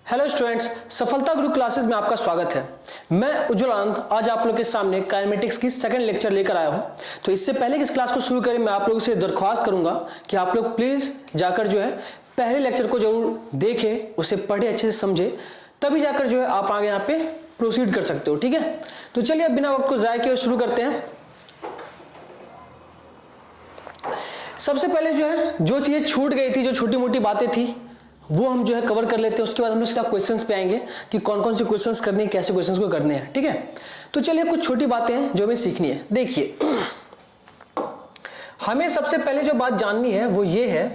Hello students, सफलता गुरु classes में आपका स्वागत है। मैं उज्जवल आनंद आज आप लोगों के सामने काइनेमेटिक्स की सेकंड लेक्चर लेकर आया हूं। तो इससे पहले कि इस क्लास को शुरू करें, मैं आप लोगों से दरख्वास्त करूंगा कि आप लोग प्लीज जाकर जो है पहले लेक्चर को जरूर देखें, उसे पढ़े, अच्छे से समझे, तभी जाकर जो है आप आगे यहाँ पे प्रोसीड कर सकते हो। ठीक है, तो चलिए अब बिना वक्त को जाया किए शुरू करते हैं। सबसे पहले जो है जो चीजें छूट गई थी, जो छोटी मोटी बातें थी, वो हम जो है कवर कर लेते हैं। उसके बाद हम लोग सीधा क्वेश्चंस पे आएंगे कि कौन कौन से क्वेश्चंस करने हैं, कैसे क्वेश्चंस को करने हैं। ठीक है, तो चलिए कुछ छोटी बातें हैं जो हमें सीखनी है। देखिए, हमें सबसे पहले जो बात जाननी है वो ये है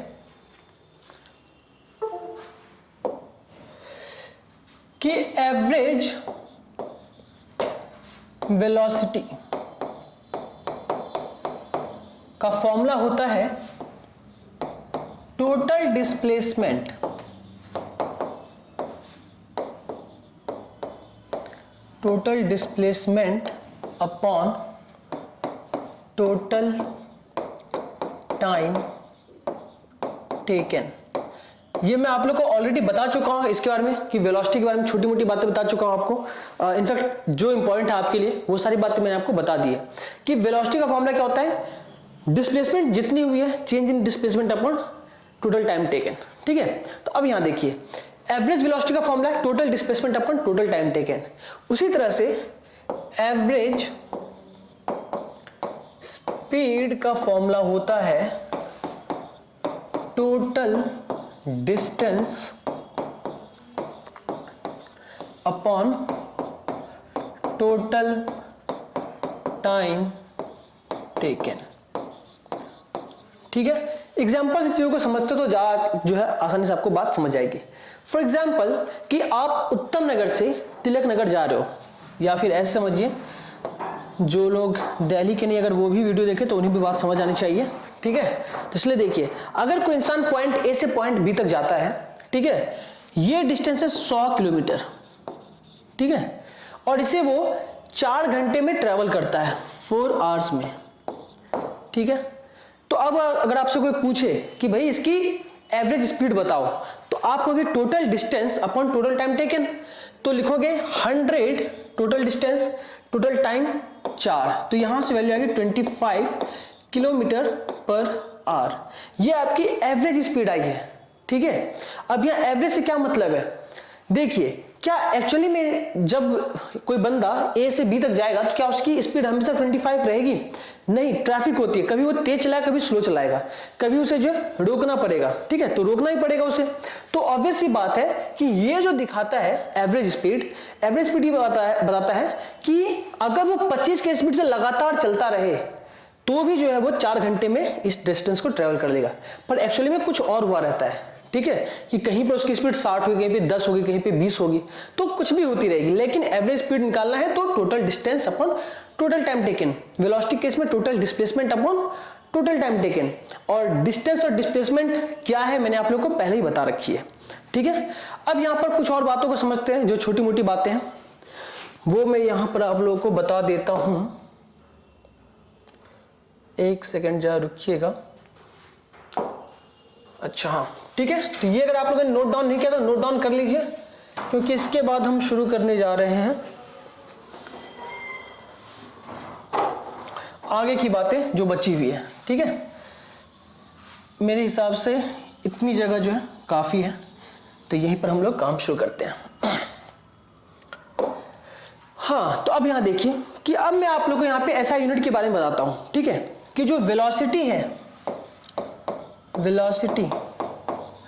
कि एवरेज वेलोसिटी का फॉर्मूला होता है total displacement upon total time taken. ये मैं आप लोग को ऑलरेडी बता चुका हूं इसके बारे में कि वेलोसिटी के बारे में छोटी मोटी बातें बता चुका हूं आपको। इनफैक्ट जो इंपॉर्टेंट है आपके लिए वो सारी बातें मैंने आपको बता दी है कि वेलोसिटी का फॉर्मूला क्या होता है, डिस्प्लेसमेंट जितनी हुई है, change in displacement upon total time taken. ठीक है, तो अब यहां देखिए, एवरेज वेलोसिटी का फॉर्मूला है total displacement upon total time taken. उसी तरह से एवरेज स्पीड का फॉर्मूला होता है total distance upon total time taken. ठीक है, एग्जाम्पल से चीजों को समझते तो जो है आसानी से आपको बात समझ आएगी। फॉर एग्जाम्पल कि आप उत्तम नगर से तिलक नगर जा रहे हो, या फिर ऐसे समझिए जो लोग दिल्ली के नहीं, अगर वो भी वीडियो देखे तो उन्हें भी बात समझ आनी चाहिए। ठीक है, तो इसलिए देखिए, अगर कोई इंसान पॉइंट ए से पॉइंट बी तक जाता है, ठीक है, ये डिस्टेंस है 100 किलोमीटर। ठीक है, और इसे वो 4 घंटे में ट्रेवल करता है, 4 आवर्स में। ठीक है, तो अब अगर आपसे कोई पूछे कि भाई इसकी एवरेज स्पीड बताओ, तो आप कहोगे total distance upon total time taken, तो लिखोगे 100 टोटल डिस्टेंस, टोटल टाइम 4, तो यहां से वैल्यू आएगी 25 किलोमीटर पर आवर। ये आपकी एवरेज स्पीड आई है। ठीक है, अब यहां एवरेज से क्या मतलब है, देखिए, क्या एक्चुअली में जब कोई बंदा ए से बी तक जाएगा तो क्या उसकी स्पीड हमेशा 25 रहेगी? नहीं, ट्रैफिक होती है, कभी वो तेज चलाएगा, कभी स्लो चलाएगा, कभी उसे जो है रोकना पड़ेगा। ठीक है, तो रोकना ही पड़ेगा उसे। तो ऑब्वियस सी बात है कि ये जो दिखाता है एवरेज स्पीड ये बताता है कि अगर वो 25 की स्पीड से लगातार चलता रहे तो भी जो है वो 4 घंटे में इस डिस्टेंस को ट्रेवल कर लेगा। पर एक्चुअली में कुछ और हुआ रहता है। ठीक है, कि कहीं पे उसकी स्पीड 60 होगी, कहीं पे 10 होगी, कहीं पे 20 होगी, तो कुछ भी होती रहेगी, लेकिन एवरेज स्पीड निकालना है तो total distance upon total time taken. Velocity case में total displacement upon total time taken. और डिस्टेंस और डिस्प्लेसमेंट क्या है मैंने आप लोगों को पहले ही बता रखी है। ठीक है, अब यहां पर कुछ और बातों को समझते हैं, जो छोटी मोटी बातें हैं वो मैं यहां पर आप लोगों को बता देता हूं। एक सेकेंड जरा रुकिएगा। अच्छा हाँ, ठीक है, तो ये अगर आप लोगों ने नोट डाउन नहीं किया तो नोट डाउन कर लीजिए, क्योंकि इसके बाद हम शुरू करने जा रहे हैं आगे की बातें जो बची हुई है। ठीक है, मेरे हिसाब से इतनी जगह जो है काफी है, तो यहीं पर हम लोग काम शुरू करते हैं। हाँ, तो अब यहां देखिए कि अब मैं आप लोगों को यहां पे ऐसा यूनिट के बारे में बताता हूं। ठीक है, कि जो वेलोसिटी है,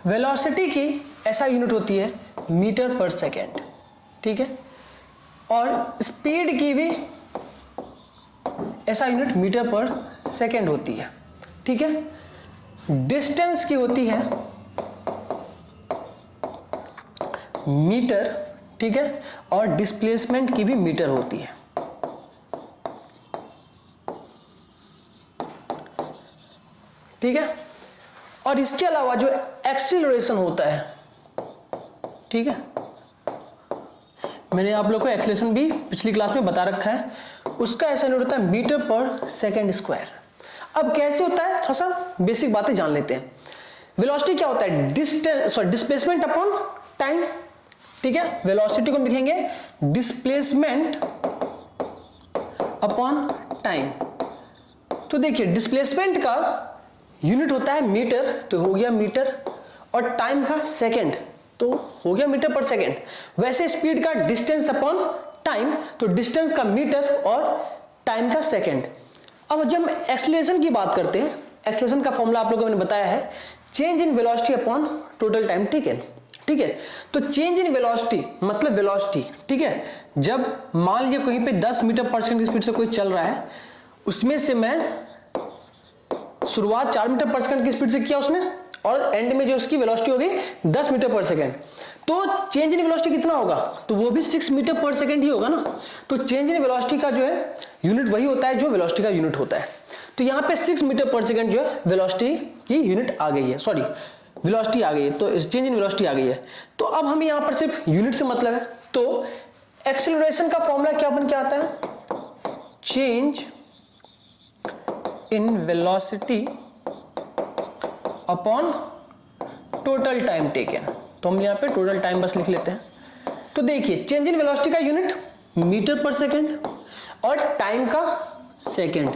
वेलोसिटी की ऐसा यूनिट होती है मीटर पर सेकेंड। ठीक है, और स्पीड की भी ऐसा यूनिट मीटर पर सेकेंड होती है। ठीक है, डिस्टेंस की होती है मीटर। ठीक है, और डिस्प्लेसमेंट की भी मीटर होती है। ठीक है, और इसके अलावा जो एक्सीलरेशन होता है, ठीक है, मैंने आप लोगों को एक्सीलरेशन भी पिछली क्लास में बता रखा है, उसका ऐसा यूनिट होता है मीटर पर सेकेंड स्क्वायर। अब कैसे होता है, थोड़ा सा बेसिक बातें जान लेते हैं। वेलोसिटी क्या होता है, डिस्प्लेसमेंट अपॉन टाइम ठीक है, वेलोसिटी को हम लिखेंगे डिस्प्लेसमेंट अपॉन टाइम। तो देखिए डिस्प्लेसमेंट का यूनिट होता है मीटर, तो हो गया मीटर, और टाइम का सेकंड, तो हो गया मीटर पर सेकंड। वैसे स्पीड का डिस्टेंस अपॉन टाइम, तो डिस्टेंस का मीटर और टाइम का सेकंड। अब जब हम एक्सीलरेशन की बात करते हैं, एक्सीलरेशन का फॉर्मूला आप लोगों को मैंने बताया है, change in velocity upon total time taken. ठीक है, तो चेंज इन वेलोसिटी मतलब वेलोसिटी, ठीक है, जब मान लीजिए कहीं पे 10 मीटर पर सेकंड की स्पीड से कोई चल रहा है, उसमें से मैं शुरुआत 4 मीटर पर सेकंड की स्पीड से किया उसने, और एंड में जो उसकी वेलोसिटी हो गई 10 मीटर पर सेकंड, तो चेंज इन वेलोसिटी कितना होगा, तो वो भी 6 मीटर पर सेकंड ही होगा ना। तो चेंज इन वेलोसिटी का जो है यूनिट वही होता है जो वेलोसिटी का यूनिट होता है। तो यहाँ पे 6 मीटर पर सेकंड जो है वेलोसिटी की यूनिट आ गई है, सॉरी वेलोसिटी आ गई है, तो चेंज इन वेलोसिटी आ गई है। तो अब हमें यहाँ पर सिर्फ यूनिट से मतलब है, तो एक्सेलरेशन का फॉर्मूला क्या बन के आता है, change in velocity upon total time taken. तो हम यहाँ पे टोटल टाइम बस लिख लेते हैं। तो देखिए चेंज इन वेलोसिटी का यूनिट मीटर पर सेकंड और टाइम का सेकंड।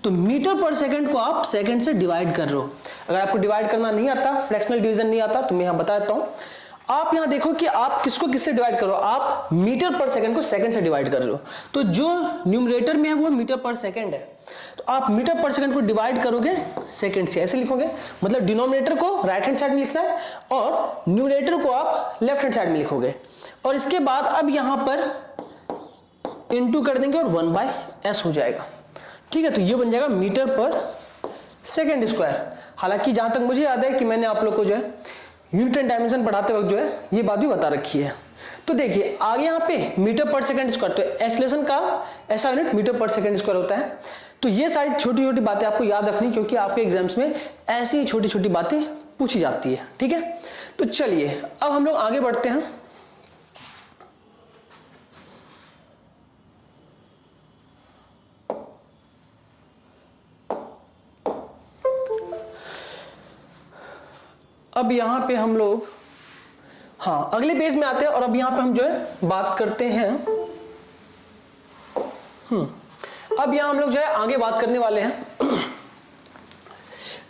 तो मीटर पर सेकंड को आप सेकंड से डिवाइड कर रहे हो। अगर आपको डिवाइड करना नहीं आता, फ्रैक्शनल डिवीजन नहीं आता, तो मैं यहाँ बता देता हूँ। आप यहाँ देखो कि आप किसको किससे डिवाइड करो, आप मीटर पर सेकंड को सेकंड से डिवाइड कर रहे हो, तो जो न्यूमरेटर में है वो मीटर पर सेकंड है, तो आप मीटर पर सेकंड को डिवाइड करोगे सेकंड से, ऐसे लिखोगे, मतलब डिनोमिनेटर को राइट हैंड साइड में लिखना है और न्यूमरेटर को आप लेफ्ट हैंड साइड में लिखोगे, और इसके बाद अब यहां पर इनटू कर देंगे और 1/s हो जाएगा। ठीक है, तो ये बन जाएगा मीटर पर सेकंड स्क्वायर। हालांकि जहां तक मुझे याद है कि मैंने आप लोग को जो है यूनिट एंड डायमेंशन पढ़ाते वक्त जो है ये बात भी बता रखी है। तो देखिए आगे यहाँ पे मीटर पर सेकंड स्क्वायर, तो एक्सेलरेशन का ऐसा unit metre per second square होता है। तो ये सारी छोटी छोटी बातें आपको याद रखनी, क्योंकि आपके एग्जाम्स में ऐसी छोटी छोटी बातें पूछी जाती है। ठीक है, तो चलिए अब हम लोग आगे बढ़ते हैं। अब यहां पे हम लोग अगले पेज में आते हैं, और अब यहां पे हम जो है बात करते हैं अब यहां हम लोग जो है आगे बात करने वाले हैं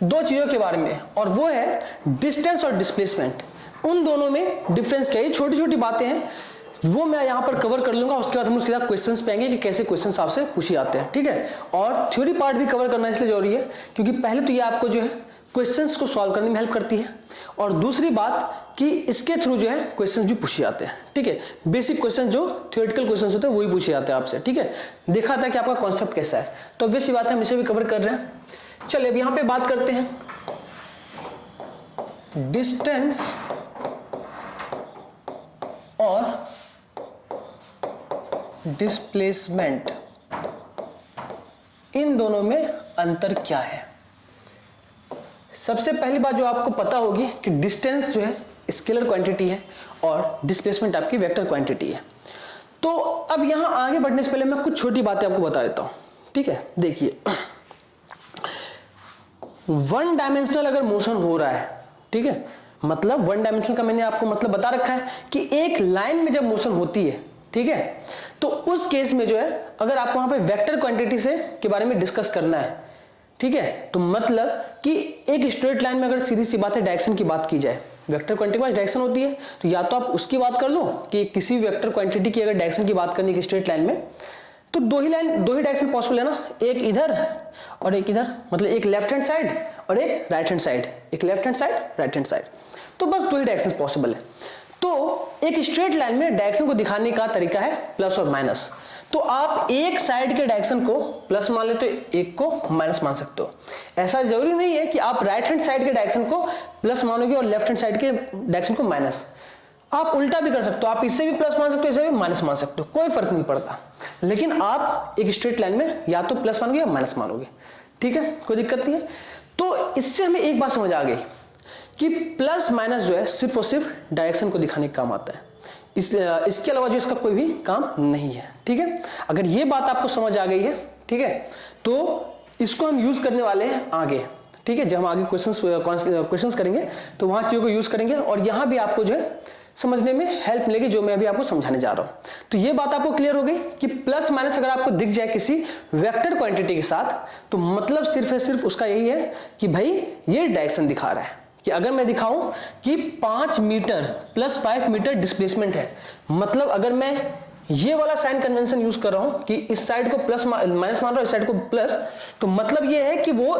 दो चीजों के बारे में, और वो है डिस्टेंस और डिस्प्लेसमेंट। उन दोनों में डिफरेंस क्या है, छोटी छोटी बातें हैं, वो मैं यहां पर कवर कर लूंगा। उसके बाद हम उसके साथ क्वेश्चंस पे आएंगे कि कैसे क्वेश्चंस आपसे पूछे जाते हैं। ठीक है, और थ्योरी पार्ट भी कवर करना इसलिए जरूरी है क्योंकि पहले तो ये आपको जो है क्वेश्चंस को सॉल्व करने में हेल्प करती है, और दूसरी बात कि इसके थ्रू जो है क्वेश्चंस भी पूछे जाते हैं। ठीक है, बेसिक क्वेश्चन जो थ्योरेटिकल क्वेश्चंस होते हैं वही पूछे जाते हैं आपसे। ठीक है, देखा था कि आपका कॉन्सेप्ट कैसा है, तो ऑब्वियस बात है हम इसे भी कवर कर रहे हैं। चलिए अब यहां पे बात करते हैं डिस्टेंस और डिस्प्लेसमेंट, इन दोनों में अंतर क्या है। सबसे पहली बात जो आपको पता होगी कि डिस्टेंस जो है स्केलर क्वांटिटी है और डिस्प्लेसमेंट आपकी वेक्टर क्वांटिटी है। तो अब यहां आगे बढ़ने से पहले मैं कुछ छोटी बातें आपको बता देता हूं। ठीक है, देखिए वन डायमेंशनल अगर मोशन हो रहा है, ठीक है, मतलब वन डायमेंशनल का मैंने आपको मतलब बता रखा है कि एक लाइन में जब मोशन होती है, ठीक है, तो उस केस में जो है अगर आपको वहां पे वेक्टर क्वांटिटी से के बारे में डिस्कस करना है, ठीक है, तो मतलब कि एक स्ट्रेट लाइन में अगर सीधी सी बात है डायरेक्शन की बात की जाए, वेक्टर क्वांटिटी के पास डायरेक्शन होती है, तो या तो आप उसकी बात कर लो कि किसी वेक्टर क्वांटिटी की अगर डायरेक्शन की बात करनी है स्ट्रेट लाइन में, तो दो ही डायरेक्शन पॉसिबल है ना, एक इधर और एक इधर, मतलब एक लेफ्ट हैंड साइड और एक राइट हैंड साइड, एक left hand side right hand side, तो बस दो ही डायरेक्शन पॉसिबल है। तो एक स्ट्रेट लाइन में डायरेक्शन को दिखाने का तरीका है प्लस और माइनस। तो आप एक साइड के डायरेक्शन को प्लस मान लेते हो, एक को माइनस मान सकते हो। ऐसा जरूरी नहीं है कि आप राइट हैंड साइड के डायरेक्शन को प्लस मानोगे और लेफ्ट हैंड साइड के डायरेक्शन को माइनस। आप उल्टा भी कर सकते हो, आप इससे भी प्लस मान सकते हो, इससे भी माइनस मान सकते हो, कोई फर्क नहीं पड़ता। लेकिन आप एक स्ट्रेट लाइन में या तो प्लस मानोगे या माइनस मानोगे। ठीक है, कोई दिक्कत नहीं है। तो इससे हमें एक बात समझ आ गई कि प्लस माइनस जो है सिर्फ और सिर्फ डायरेक्शन को दिखाने का काम आता है, इसके अलावा जो इसका कोई भी काम नहीं है। ठीक है, अगर ये बात आपको समझ आ गई है, ठीक है, तो इसको हम यूज करने वाले हैं आगे। ठीक है, जब हम आगे क्वेश्चंस करेंगे तो वहां चीजों को यूज करेंगे, और यहां भी आपको जो है समझने में हेल्प मिलेगी जो मैं अभी आपको समझाने जा रहा हूं। तो ये बात आपको क्लियर हो गई कि प्लस माइनस अगर आपको दिख जाए किसी वेक्टर क्वांटिटी के साथ तो मतलब सिर्फ है सिर्फ उसका यही है कि भाई ये डायरेक्शन दिखा रहा है। कि अगर मैं दिखाऊं कि 5 मीटर प्लस 5 मीटर डिस्प्लेसमेंट है, मतलब अगर मैं ये वाला साइन कन्वेंशन यूज कर रहा हूं कि इस साइड को प्लस माइनस मान रहा हूं, इस साइड को प्लस, तो मतलब ये है कि वो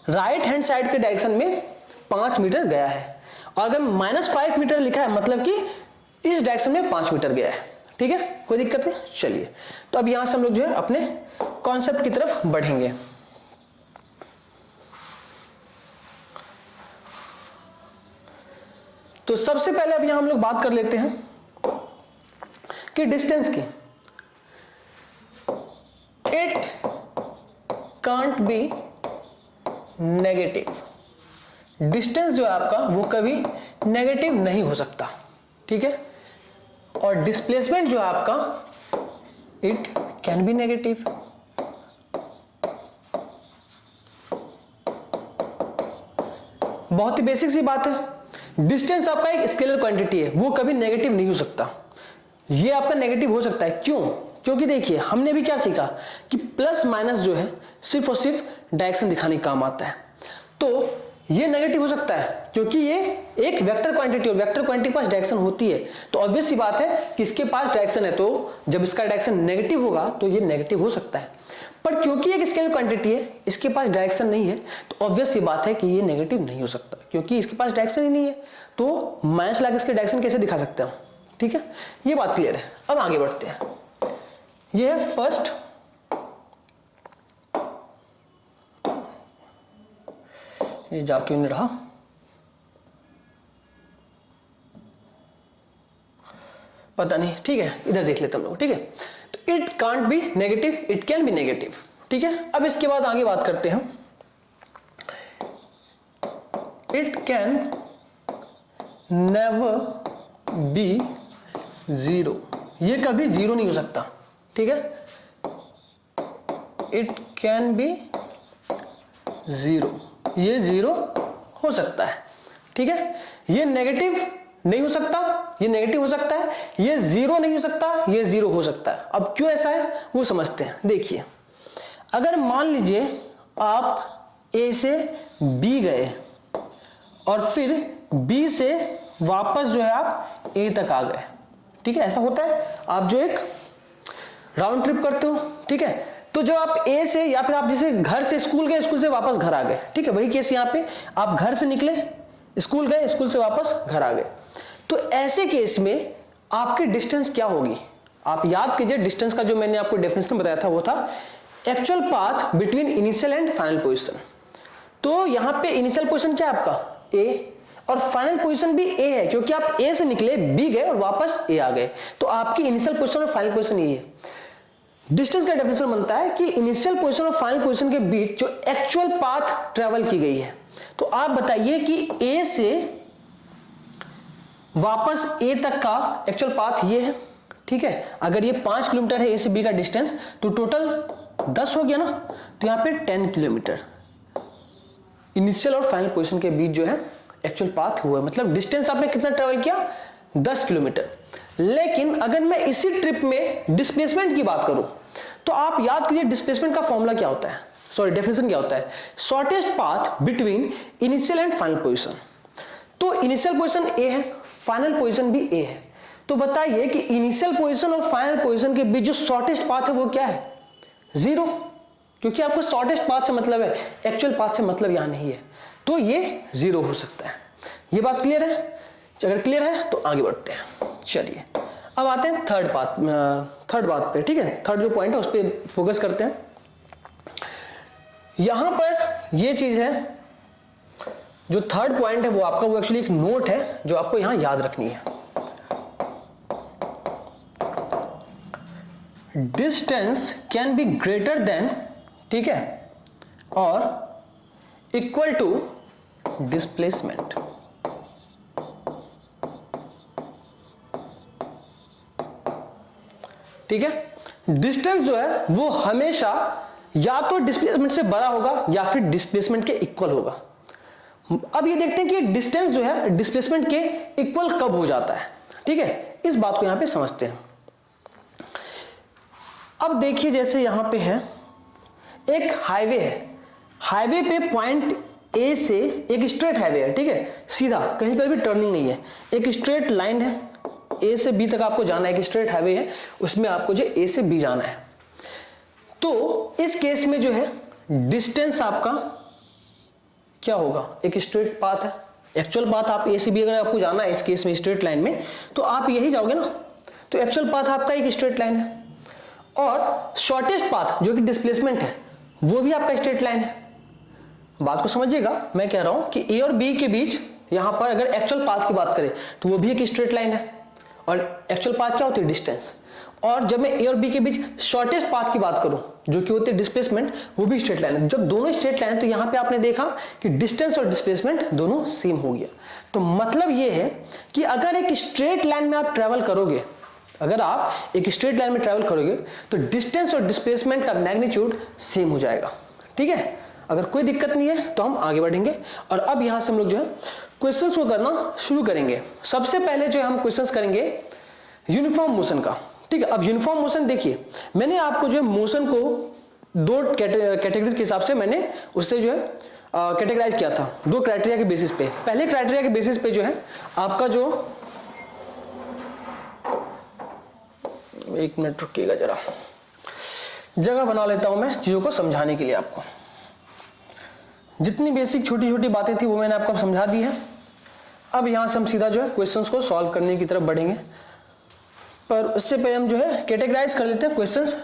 राइट हैंड साइड के डायरेक्शन में 5 मीटर गया है। और अगर -5 मीटर लिखा है मतलब कि इस डायरेक्शन में 5 मीटर गया है। ठीक है, कोई दिक्कत नहीं। चलिए, तो अब यहां से हम लोग जो है अपने कॉन्सेप्ट की तरफ बढ़ेंगे। तो सबसे पहले अब यहां हम लोग बात कर लेते हैं कि डिस्टेंस की। It can't be negative. Distance जो है आपका वो कभी नेगेटिव नहीं हो सकता। ठीक है, और डिस्प्लेसमेंट जो है आपका इट कैन बी नेगेटिव। बहुत ही बेसिक सी बात है। डिस्टेंस आपका एक स्केलर क्वांटिटी है, वो कभी नेगेटिव नहीं हो सकता। ये आपका नेगेटिव हो सकता है, क्यों? क्योंकि देखिए हमने भी क्या सीखा कि प्लस माइनस जो है सिर्फ और सिर्फ डायरेक्शन दिखाने का काम आता है। तो ये नेगेटिव हो सकता है क्योंकि ये एक वेक्टर क्वांटिटी और वेक्टर क्वांटिटी के पास डायरेक्शन होती है। तो ऑब्वियस सी बात है कि इसके पास डायरेक्शन है, तो जब इसका डायरेक्शन नेगेटिव होगा तो ये नेगेटिव हो सकता है। पर क्योंकि एक स्केलर क्वांटिटी है, इसके पास डायरेक्शन नहीं है, तो ऑब्वियस सी बात है कि ये नेगेटिव नहीं हो सकता क्योंकि इसके पास डायरेक्शन ही नहीं है। तो माइनस लगा इसके डायरेक्शन कैसे दिखा सकते हैं? ठीक है, ये बात क्लियर है। अब आगे बढ़ते हैं। ये है फर्स्ट, ये जा क्यों नहीं रहा? पता नहीं। ठीक है, इधर देख लेते हम लोग। ठीक है, तो it can't be negative, it can be negative. ठीक है, अब इसके बाद आगे बात करते हैं। It can never be zero. ये कभी जीरो नहीं हो सकता। ठीक है, इट कैन बी जीरो, ये जीरो हो सकता है। ठीक है, ये नेगेटिव नहीं हो सकता, ये नेगेटिव हो सकता है, ये जीरो नहीं हो सकता, ये जीरो हो सकता है। अब क्यों ऐसा है वो समझते हैं। देखिए, अगर मान लीजिए आप ए से बी गए और फिर बी से वापस जो है आप ए तक आ गए। ठीक है, ऐसा होता है। आप जो एक राउंड ट्रिप करते हो, ठीक है, तो जब आप ए से या फिर आप जैसे घर से स्कूल गए, स्कूल से वापस घर आ गए, ठीक है, वही केस यहाँ पे आप घर से निकले, स्कूल गए, स्कूल से वापस घर आ गए, तो ऐसे केस में आपकी डिस्टेंस क्या होगी? आप याद कीजिए, डिस्टेंस का जो मैंने आपको डेफिनेशन बताया था वो था actual path between initial and final position. तो यहाँ पे इनिशियल पोजीशन क्या है आपका? ए, और फाइनल पोजीशन भी ए है क्योंकि आप ए से निकले, बी गए और वापस ए आ गए, तो आपकी इनिशियल पोजीशन और फाइनल पोजीशन यही है। डिस्टेंस का डेफिनेशन बनता है कि इनिशियल पोजीशन और फाइनल पोजीशन के बीच जो एक्चुअल पाथ ट्रेवल की गई है। तो आप बताइए कि ए से वापस ए तक का एक्चुअल पाथ ये है। ठीक है, अगर ये 5 किलोमीटर है ए से बी का डिस्टेंस, तो टोटल 10 हो गया ना, तो यहाँ पे 10 किलोमीटर इनिशियल और फाइनल पोजीशन के बीच जो है एक्चुअल पाथ हुआ है। मतलब डिस्टेंस आपने कितना ट्रेवल किया? 10 किलोमीटर। लेकिन अगर मैं इसी ट्रिप में डिस्प्लेसमेंट की बात करूं तो आप याद कीजिए डिस्प्लेसमेंट का फॉर्मूला क्या होता है, सॉरी डेफिनेशन क्या होता है? Shortest path between initial and final position. तो इनिशियल पोजीशन ए है, फाइनल पोजीशन भी ए है, तो बताइए कि इनिशियल पोजीशन और फाइनल पोजीशन के बीच जो शॉर्टेस्ट पाथ है वो क्या है? जीरो, क्योंकि आपको शॉर्टेस्ट पाथ से मतलब है, एक्चुअल पाथ से मतलब यहां नहीं है, तो ये जीरो हो सकता है। ये बात क्लियर है? अगर क्लियर है तो आगे बढ़ते हैं। चलिए, अब आते हैं थर्ड बात पे। ठीक है, थर्ड जो पॉइंट है उस पर फोकस करते हैं। यहां पर ये चीज है, जो थर्ड पॉइंट है वो आपका, वो एक्चुअली एक नोट है जो आपको यहां याद रखनी है। Distance can be greater than, ठीक है, और इक्वल टू डिस्प्लेसमेंट। ठीक है, डिस्टेंस जो है वो हमेशा या तो डिस्प्लेसमेंट से बड़ा होगा या फिर डिस्प्लेसमेंट के इक्वल होगा। अब ये देखते हैं कि डिस्टेंस जो है डिस्प्लेसमेंट के इक्वल कब हो जाता है। ठीक है, इस बात को यहां पे समझते हैं। अब देखिए जैसे यहां पे है एक हाईवे है, हाईवे पे पॉइंट ए से एक स्ट्रेट हाईवे है, ठीक है, सीधा, कहीं पर भी टर्निंग नहीं है, एक स्ट्रेट लाइन है, ए से बी तक आपको जाना है, एक स्ट्रेट हाईवे है, उसमें आपको जो ए से बी जाना है। तो इस केस में जो है डिस्टेंस आपका क्या होगा, एक स्ट्रेट पाथ है, एक्चुअल पाथ आप ए से बी अगर आपको जाना है इस केस में स्ट्रेट लाइन में, तो आप यही जाओगे ना, तो एक्चुअल पाथ आपका एक स्ट्रेट लाइन है, और शॉर्टेस्ट पाथ जो कि डिस्प्लेसमेंट है वो भी आपका स्ट्रेट लाइन है। बात को समझिएगा, मैं कह रहा हूं कि ए और बी के बीच यहां पर अगर एक्चुअल पाथ की बात करें तो वो भी एक स्ट्रेट लाइन है, और एक्चुअल पाथ क्या होती है, डिस्टेंस। और जब मैं ए और बी के बीच शॉर्टेस्ट पाथ की बात करूं जो कि होती है डिस्प्लेसमेंट, वो भी स्ट्रेट लाइन है। जब दोनों स्ट्रेट लाइन, तो यहां पे आपने देखा कि डिस्टेंस और डिस्प्लेसमेंट दोनों सेम हो गया। तो मतलब ये है कि अगर एक स्ट्रेट लाइन में आप ट्रेवल करोगे, अगर आप एक स्ट्रेट लाइन में ट्रेवल करोगे तो डिस्टेंस और डिस्प्लेसमेंट का मैग्नीट्यूड सेम हो जाएगा, ठीक है। अगर कोई दिक्कत नहीं है तो हम आगे बढ़ेंगे, और अब यहां से हम लोग जो है क्वेश्चंस को करना शुरू करेंगे। सबसे पहले जो है हम क्वेश्चंस करेंगे यूनिफॉर्म मोशन का, ठीक है। अब यूनिफॉर्म मोशन देखिए, मैंने आपको जो है मोशन को दो कैटेगरीज के हिसाब से मैंने उससे जो है कैटेगराइज किया था, दो क्राइटेरिया के बेसिस पे। पहले क्राइटेरिया के बेसिस पे जो है आपका जो, एक मिनट रुकिएगा जरा, जगह बना लेता हूं मैं चीजों को समझाने के लिए। आपको जितनी बेसिक छोटी छोटी बातें थी वो मैंने आपको समझा दी है। अब यहां से हम सीधा जो है क्वेश्चंस को सॉल्व करने की तरफ बढ़ेंगे, पर उससे पहले हम जो है कैटेगराइज कर लेते हैं क्वेश्चंस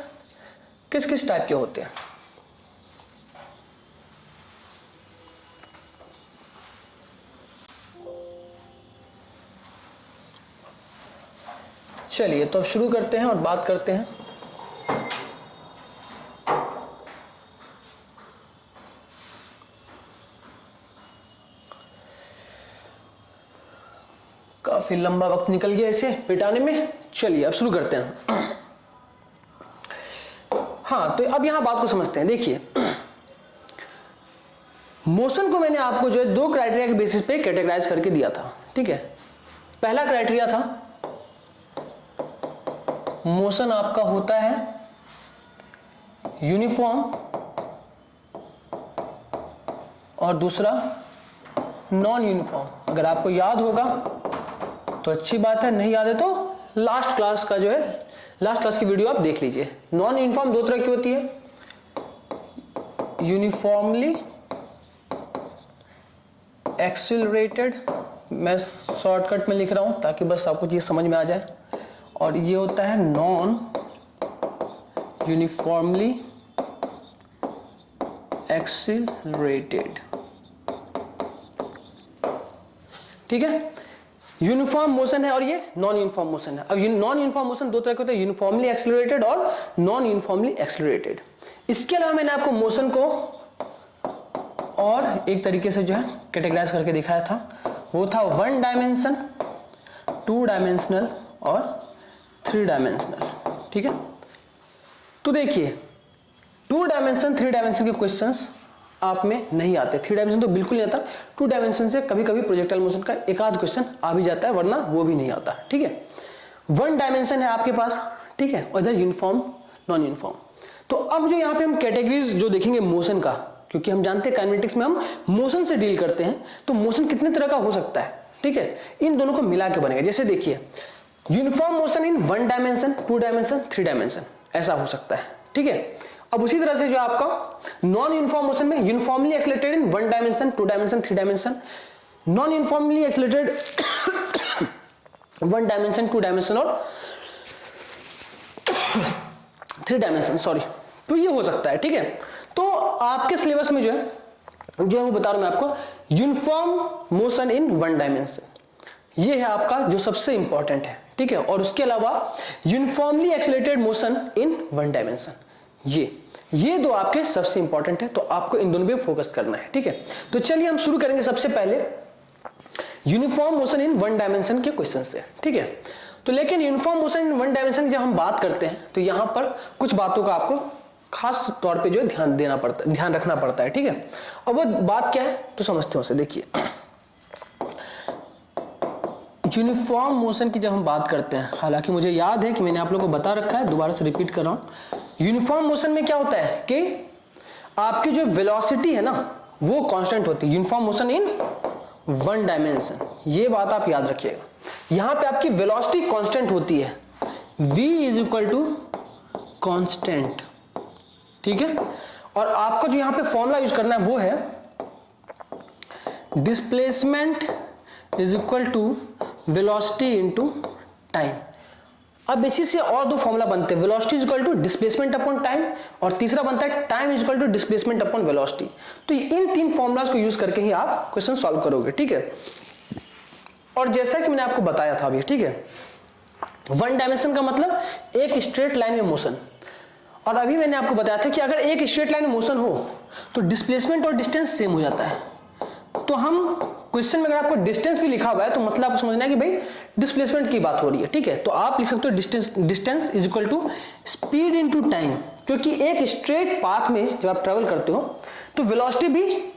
किस किस टाइप के होते हैं। चलिए तो अब शुरू करते हैं और बात करते हैं काफी लंबा वक्त निकल गया इसे पिटाने में। चलिए अब शुरू करते हैं। हाँ, तो अब यहां बात को समझते हैं। देखिए मोशन को मैंने आपको जो है दो क्राइटेरिया के बेसिस पे कैटेगराइज करके दिया था, ठीक है। पहला क्राइटेरिया था मोशन आपका होता है यूनिफॉर्म, और दूसरा नॉन यूनिफॉर्म। अगर आपको याद होगा तो अच्छी बात है, नहीं याद है तो लास्ट क्लास का जो है, लास्ट क्लास की वीडियो आप देख लीजिए। नॉन यूनिफॉर्म दो तरह की होती है, यूनिफॉर्मली एक्सिलरेटेड, मैं शॉर्टकट में लिख रहा हूं ताकि बस आपको चीज समझ में आ जाए, और ये होता है नॉन यूनिफॉर्मली एक्सिलरेटेड, ठीक है। यूनिफॉर्म मोशन है और ये नॉन यूनिफॉर्म मोशन है। अब नॉन यूनिफॉर्म मोशन दो तरह के होते हैं, यूनिफॉर्मली एक्सिलरेटेड और नॉन यूनिफॉर्मली एक्सिलरेटेड। इसके अलावा मैंने आपको मोशन को और एक तरीके से जो है कैटेगराइज करके दिखाया था, वो था वन डायमेंशन, टू डायमेंशनल और थ्री डायमेंशनल, ठीक है। तो देखिए टू डायमेंशन थ्री डायमेंशन के क्वेश्चंस आप में नहीं आते, थ्री डायमेंशन तो बिल्कुल नहीं आता। टू डायमेंशन से कभी कभी प्रोजेक्टाइल मोशन का एक आध क्वेश्चन आ भी जाता है, वरना वो भी नहीं आता, ठीक है। वन डायमेंशन है आपके पास, ठीक है, और इधर यूनिफॉर्म नॉन यूनिफॉर्म। तो अब जो यहाँ पे हम कैटेगरीज जो देखेंगे मोशन का, क्योंकि हम जानते हैं काइनेटिक्स में हम मोशन से डील करते हैं, तो मोशन कितने तरह का हो सकता है, ठीक है, इन दोनों को मिला के बनेगा। जैसे देखिए uniform motion in one dimension, two dimension, three dimension, ऐसा हो सकता है, ठीक है। अब उसी तरह से जो आपका नॉन यूनिफॉर्म मोशन में uniformly accelerated in one dimension, two dimension, three dimension, non uniformly accelerated one dimension, two dimension और थ्री डायमेंशन, सॉरी, तो ये हो सकता है, ठीक है। तो आपके सिलेबस में जो है वो बता रहा हूं मैं आपको, uniform motion in one dimension, ये है आपका जो सबसे इंपॉर्टेंट है, ठीक है। और उसके अलावा uniformly accelerated motion in one dimension, ये दो आपके सबसे इंपॉर्टेंट है, तो आपको इन दोनों पे फोकस करना है, ठीक है। तो चलिए हम शुरू करेंगे सबसे पहले uniform motion in one dimension के क्वेश्चन से, ठीक है। तो लेकिन uniform motion in one dimension की जब हम बात करते हैं तो यहां पर कुछ बातों का आपको खास तौर पे जो है ध्यान रखना पड़ता है, ठीक है। और वो बात क्या है तो समझते हो उसे। देखिए यूनिफॉर्म मोशन की जब हम बात करते हैं, हालांकि मुझे याद है कि मैंने आप लोगों को बता रखा है, दोबारा से रिपीट कर रहा हूं। यूनिफॉर्म मोशन में क्या होता है कि आपकी जो वेलोसिटी है ना वो कांस्टेंट होती है। Uniform motion in one dimension, ये बात आप याद रखिएगा। यहां पे आपकी वेलोसिटी कांस्टेंट होती है, v is equal to constant, ठीक है। और आपको जो यहां पे फॉर्मूला यूज करना है वो है displacement is equal to velocity into time. अब इसी से और दो फॉर्मूला बनते हैं, velocity is equal to displacement upon time, और तीसरा बनता है time is equal to displacement upon velocity. तो इन तीन फॉर्मूलाज को यूज करके ही आप क्वेश्चन सॉल्व करोगे, ठीक है। और जैसा कि मैंने आपको बताया था अभी, ठीक है, वन डायमेंशन का मतलब एक स्ट्रेट लाइन में मोशन, और अभी मैंने आपको बताया था कि अगर एक स्ट्रेट लाइन में मोशन हो तो डिस्प्लेसमेंट और डिस्टेंस सेम हो जाता है। तो हम क्वेश्चन में अगर आपको डिस्टेंस भी लिखा हुआ है तो मतलब आपको समझना है कि भाई डिस्प्लेसमेंट की बात हो रही है, ठीक है। तो आप लिख सकते हो distance is equal to speed into time, क्योंकि एक स्ट्रेट पाथ में जब आप ट्रेवल करते हो तो वेलोसिटी की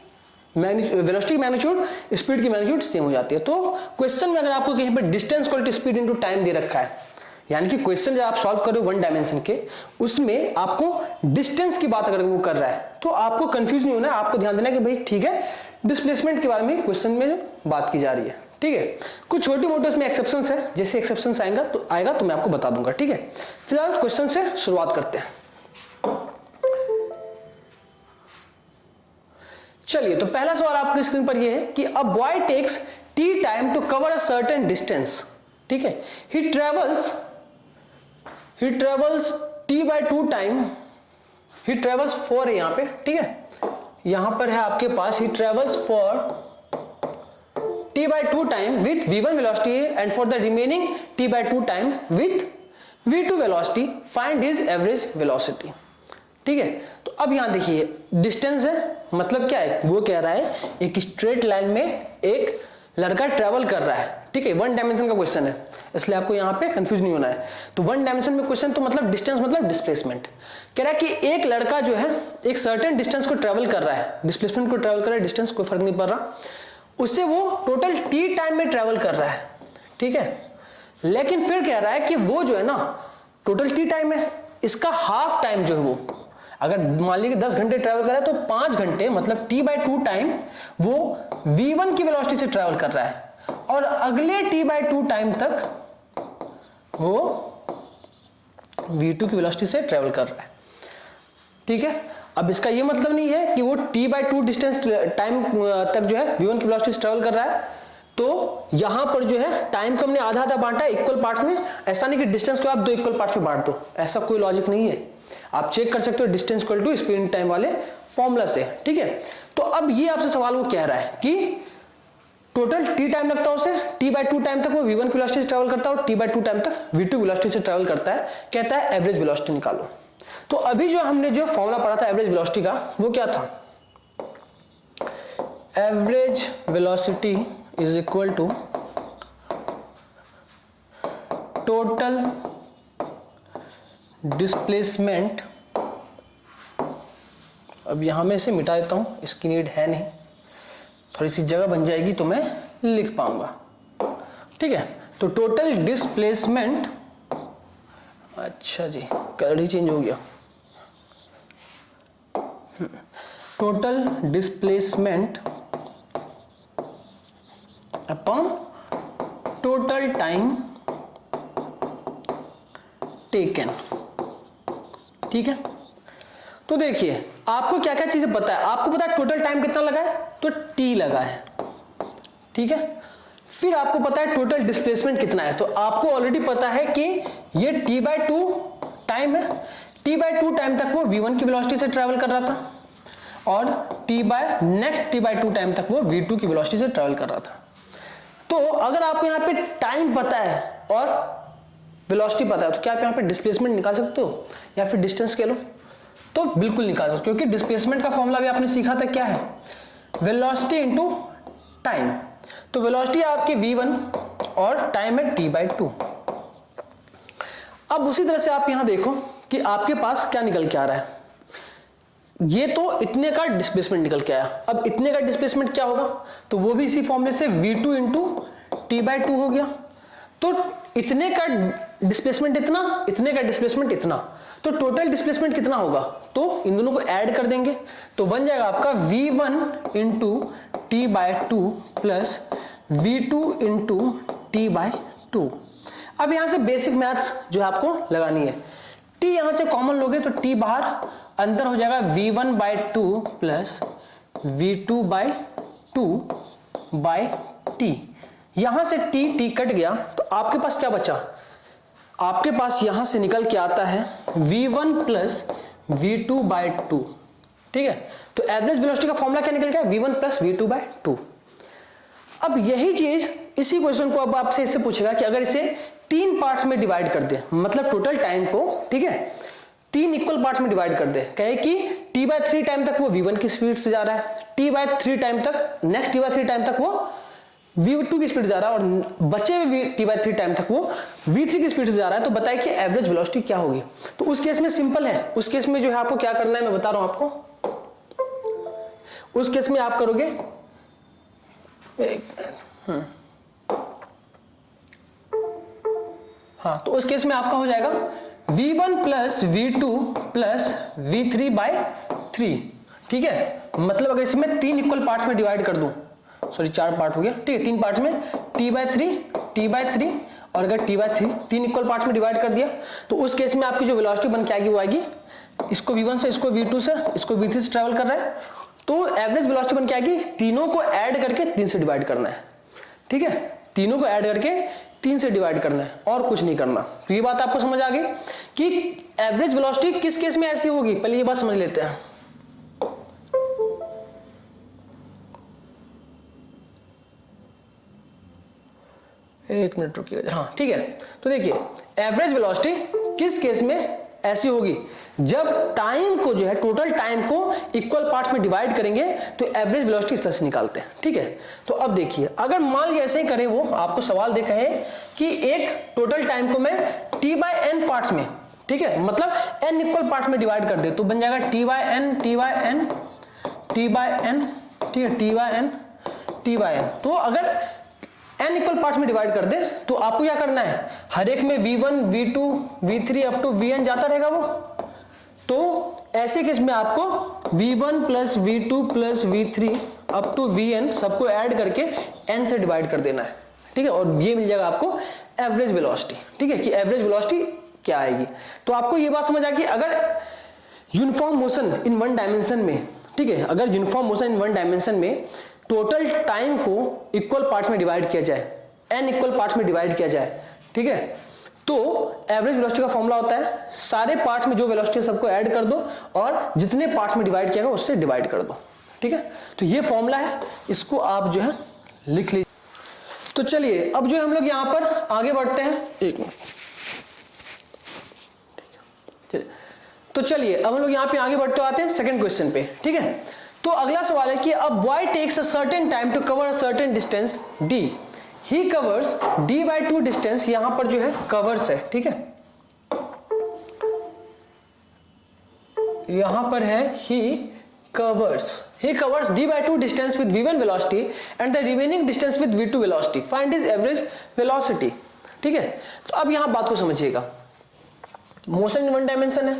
मैग्नीट्यूड स्पीड की मैग्नीट्यूड सेम हो जाती है। तो क्वेश्चन में अगर आपको कहीं पर distance equal to speed into time दे रखा है, यानी कि क्वेश्चन जब आप सॉल्व कर रहे हो वन डायमेंशन के, उसमें आपको डिस्टेंस की बात अगर वो कर रहा है तो आपको कंफ्यूज नहीं होना है, आपको ध्यान देना है कि भाई ठीक है डिस्प्लेसमेंट के बारे में क्वेश्चन में बात की जा रही है, ठीक है। कुछ छोटी मोटी उसमें एक्सेप्शंस है, जैसे एक्सेप्शंस आएगा तो मैं आपको बता दूंगा, ठीक है। फिलहाल क्वेश्चन से शुरुआत करते हैं। चलिए, तो पहला सवाल आपकी स्क्रीन पर यह है कि a boy takes t time to cover a certain distance, ठीक है। He travels t by 2 time, he travels for है यहां पे, ठीक है। यहां पर है आपके पास he travels for t by 2 time with v1 velocity and for the remaining t by 2 time with v2 velocity find his average velocity, ठीक है। तो अब यहां देखिए डिस्टेंस है, मतलब क्या है, वो कह रहा है एक स्ट्रेट लाइन में एक लड़का ट्रेवल कर रहा है, ठीक है। वन डायमेंशन का क्वेश्चन है, इसलिए आपको यहां पे कंफ्यूज नहीं होना है। तो वन डायमेंशन में क्वेश्चन तो मतलब डिस्टेंस मतलब डिस्प्लेसमेंट, कह रहा है कि एक लड़का जो है एक सर्टेन डिस्टेंस को ट्रेवल कर रहा है, डिस्प्लेसमेंट को ट्रेवल कर रहा है, डिस्टेंस कोई फर्क नहीं पड़ रहा, उससे वो टोटल टी टाइम में ट्रेवल कर रहा है, ठीक है। लेकिन फिर कह रहा है कि वो जो है ना टोटल टी टाइम है, इसका हाफ टाइम जो है वो, अगर मान लीजिए 10 घंटे ट्रैवल कर रहा है तो 5 घंटे मतलब t by 2 टाइम वो v1 की वेलोसिटी से ट्रैवल कर रहा है, और अगले t by 2 टाइम तक वो v2 की वेलोसिटी से ट्रैवल कर रहा है, ठीक है। अब इसका ये मतलब नहीं है कि वो t by 2 डिस्टेंस टाइम तक जो है v1 की वेलोसिटी से ट्रैवल कर रहा है, तो यहां पर जो है टाइम को हमने आधा आधा बांटा इक्वल पार्ट्स में, ऐसा नहीं कि डिस्टेंस को आप दो इक्वल पार्ट्स में बांट दो, ऐसा कोई लॉजिक नहीं है। आप चेक कर सकते हो distance equal to speed in time वाले फॉर्मूला से, ठीक है। तो अब ये आपसे सवाल वो कह रहा है कि टोटल टी टाइम लगता है उसे, t by 2 टाइम तक वो v1 की वेलोसिटी से ट्रैवल करता है और t by 2 टाइम तक v2 वेलोसिटी से ट्रैवल करता है, कहता है एवरेज वेलोसिटी निकालो। तो अभी जो हमने जो फॉर्मूला पढ़ा था एवरेज वेलोसिटी का, वो क्या था, average velocity is equal to total displacement, अब यहां में इसे मिटा देता हूं, इसकी नीड है नहीं, थोड़ी सी जगह बन जाएगी तो मैं लिख पाऊंगा, ठीक है। तो टोटल डिस्प्लेसमेंट, अच्छा जी कलर ही चेंज हो गया, total displacement upon total time taken, ठीक है। तो देखिए आपको क्या क्या चीजें पता है, आपको पता है टोटल टाइम कितना लगा है, तो t लगा है, ठीक है। फिर आपको पता है टोटल डिस्प्लेसमेंट कितना है, तो आपको ऑलरेडी पता है कि ये t by 2 टाइम है, t by 2 टाइम तक वो v1 की वेलोसिटी से ट्रैवल कर रहा था, और नेक्स्ट t by 2 टाइम तक वो v2 की वेलोसिटी से ट्रैवल कर रहा था। तो अगर आपको यहाँ पे टाइम पता है और वेलोसिटी पता है, तो क्या आप यहाँ पे डिस्प्लेसमेंट निकाल सकते हो या फिर डिस्टेंस कह लो, तो बिल्कुल निकाल सकते हो, क्योंकि डिस्प्लेसमेंट का फॉर्मूला भी आपने सीखा था, क्या है, वेलोसिटी इनटू टाइम। तो वेलोसिटी आपकी v1 और टाइम है t by 2। अब उसी तरह से आप यहां देखो कि आपके पास क्या निकल के आ रहा है, ये तो इतने का डिस्प्लेसमेंट निकल के आया। अब इतने का डिस्प्लेसमेंट क्या होगा, तो वो भी इसी फॉर्मूले से v2 इंटू t by 2 हो गया, तो इतने का डिस्प्लेसमेंट इतना, इतने का डिस्प्लेसमेंट इतना, तो टोटल डिस्प्लेसमेंट कितना होगा, तो इन दोनों को ऐड कर देंगे तो बन जाएगा आपका v1 into T by two plus v2 into T by two. अब यहां से बेसिक मैथ्स जो है आपको लगानी है, t यहां से कॉमन लोगे तो t बाहर, अंतर हो जाएगा v1 by two plus v2 by two by T. यहां से t कट गया तो आपके पास क्या बचा, आपके पास यहां से निकल के आता है v1 plus v2 by two. ठीक है, तो एवरेज वेलोसिटी का फॉर्मूला क्या निकल गया, v1 plus v2 by two. अब यही चीज, इसी क्वेश्चन को अब आपसे इससे पूछेगा कि अगर इसे 3 पार्ट्स में डिवाइड कर दे, मतलब टोटल टाइम को, ठीक है, 3 इक्वल पार्ट्स में डिवाइड कर दे, कहे कि t/3 टाइम तक वो v1 की स्पीड से जा रहा है, t/3 टाइम तक, नेक्स्ट t/3 टाइम तक वो v2 की स्पीड जा रहा है, और बचे हुए t/3 टाइम तक वो v3 की स्पीड से जा रहा है, तो बताइए कि एवरेज वेलोसिटी क्या होगी। तो उस केस में सिंपल है, उस केस में जो है आपको क्या करना है मैं बता रहा हूं आपको। उस केस में आप करोगे, हाँ, तो उस केस में आपका हो जाएगा v1 plus v2 plus v3 by 3। ठीक है, मतलब अगर इसमें 3 इक्वल पार्ट्स में डिवाइड कर दूं, सॉरी 4 पार्ट हो गया, ठीक है, 3 पार्ट में t/3 और अगर t/3 3 इक्वल पार्ट्स में डिवाइड कर दिया, तो उस केस में आपकी जो वेलोसिटी बन के आएगी वो आएगी, इसको v1 से, इसको v2 से, इसको v3 से ट्रेवल कर रहा है, तो एवरेज वेलोसिटी बन के आएगी, तीनों को ऐड करके 3 से डिवाइड करना है। ठीक है, तीनों को ऐड करके 3 से डिवाइड करना है और कुछ नहीं करना। तो ये बात आपको समझ आ गई कि एवरेज वेलोसिटी किस केस में ऐसी होगी, पहले ये बात समझ लेते हैं। एक मिनट रुकिए, हाँ ठीक है, तो देखिए एवरेज वेलोसिटी किस केस में ऐसी होगी, जब टाइम को जो है, टोटल टाइम को इक्वल पार्ट्स में डिवाइड करेंगे तो एवरेज वेलोसिटी इस तरह से निकालते हैं। ठीक है, तो अब देखिए, अगर मान लीजिए ऐसे ही करें, वो आपको सवाल देखा है कि एक टोटल टाइम को मैं t/n पार्ट्स में, ठीक है, मतलब n इक्वल पार्ट्स में डिवाइड कर दे, तो बन जाएगा t/n, ठीक है, t/n। तो अगर n इक्वल पार्ट्स में डिवाइड कर दे तो आपको क्या करना है, हर एक में v1, v2, v3 up to vn जाता रहेगा वो, तो ऐसे केस में आपको v1 plus v2 plus v3 up to vn सबको ऐड करके n से डिवाइड कर देना है। ठीक है, और ये मिल जाएगा आपको एवरेज वेलोसिटी। ठीक है, कि एवरेज वेलोसिटी क्या आएगी। तो आपको ये बात समझ आ गई, अगर uniform motion in one dimension में, ठीक है, अगर uniform motion in one dimension में टोटल टाइम को इक्वल पार्ट्स में डिवाइड किया जाए, n इक्वल पार्ट्स में डिवाइड किया जाए, ठीक है, तो एवरेज वेलोसिटी का फॉर्मूला होता है सारे पार्ट्स में जो वेलोसिटी है सबको ऐड कर दो और जितने पार्ट्स में डिवाइड किया गया उससे डिवाइड कर दो। ठीक है, तो ये फॉर्मूला है, इसको आप जो है लिख लीजिए। तो चलिए अब जो है हम लोग यहां पर आगे बढ़ते हैं, एक मिनट, तो चलिए अब हम लोग यहां पे आगे बढ़ते आते हैं सेकंड क्वेश्चन पे। ठीक है, तो अगला सवाल है कि अब y takes a certain time to cover a certain distance d, he covers d/2 distance, यहां पर जो है कवर्स है। ठीक है, यहां पर है he covers d/2 distance with v1 velocity and the remaining distance with v2 velocity, find his average velocity। ठीक है, तो अब यहां बात को समझिएगा, मोशन इन वन डायमेंशन है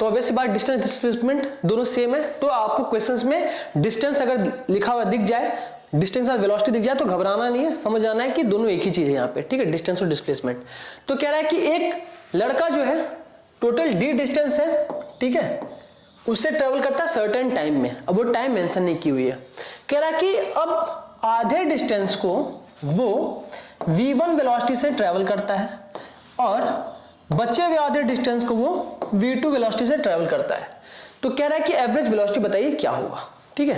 तो ऑब्वियस बात डिस्टेंस डिस्प्लेसमेंट दोनों सेम है, तो आपको क्वेश्चंस में डिस्टेंस अगर लिखा हुआ दिख जाए, डिस्टेंस और वेलोसिटी दिख जाए तो घबराना नहीं है, समझ आना है कि दोनों एक ही चीज है यहाँ पे। ठीक है, डिस्टेंस और डिस्प्लेसमेंट। तो कह रहा है कि एक लड़का जो है टोटल d डिस्टेंस है, ठीक है, उससे ट्रेवल करता है सर्टेन टाइम में, अब वो टाइम मेंशन नहीं की हुई है। कह रहा है कि अब आधे डिस्टेंस को वो v1 वेलोसिटी से ट्रेवल करता है और बचे हुए आधे डिस्टेंस को वो v2 वेलोसिटी से ट्रेवल करता है। तो कह रहा है कि एवरेज वेलोसिटी बताइए क्या होगा। ठीक है,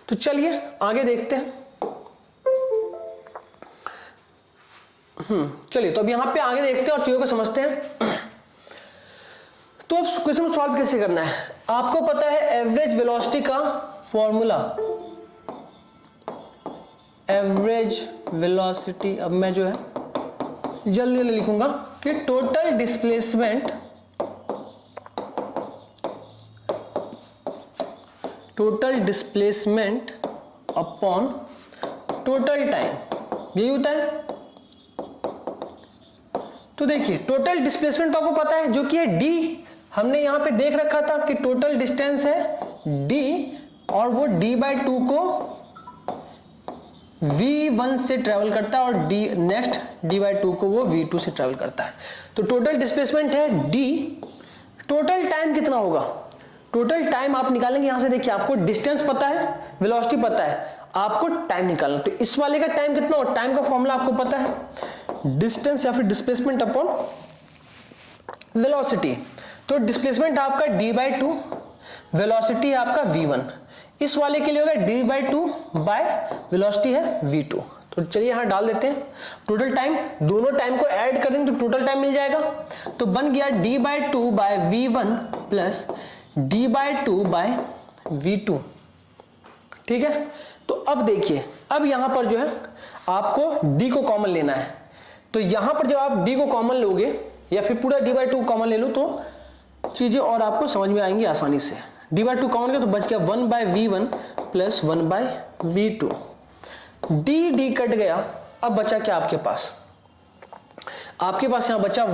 तो चलिए आगे देखते हैं। चलिए तो अब यहां पे आगे देखते हैं और चीजों को समझते हैं। तो अब क्वेश्चन को सॉल्व कैसे करना है, आपको पता है एवरेज वेलोसिटी का फॉर्मूला, एवरेज वेलोसिटी, अब मैं जो है जल्दी लिखूंगा कि total displacement upon total time, यही होता है। तो देखिए टोटल डिस्प्लेसमेंट आपको पता है जो कि है d, हमने यहाँ पे देख रखा था कि टोटल डिस्टेंस है d और वो d/2 को v1 से ट्रेवल करता है और नेक्स्ट d/2 को वो v2 से ट्रेवल करता है। तो टोटल डिस्प्लेसमेंट है d, टोटल टाइम कितना होगा, टोटल टाइम आप निकालेंगे यहां से। देखिए आपको डिस्टेंस पता है, वेलोसिटी पता है, आपको टाइम निकालना। तो इस वाले का टाइम कितना हो, टाइम का फॉर्मूला आपको पता है, डिस्टेंस या फिर डिस्प्लेसमेंट अपॉन वेलोसिटी। तो डिस्प्लेसमेंट आपका d/2, वेलोसिटी आपका v1। इस वाले के लिए होगा d/2 बाय वेलोसिटी है v2। तो चलिए यहां डाल देते हैं टोटल टाइम, दोनों टाइम को ऐड कर देंगे तो टोटल टाइम मिल जाएगा। तो बन गया d/2 bye v1 plus d/2 bye v2। ठीक है, तो अब देखिए, अब यहां पर जो है आपको d को कॉमन लेना है। तो यहां पर जब आप d को कॉमन लोगे या फिर पूरा d/2 कॉमन ले लो तो चीजें और आपको समझ में आएंगी आसानी से। d/2 कॉमन किया तो बच गया 1/v1 plus 1/v2। d cut गया, अब बचा क्या आपके पास, आपके पास यहां बचा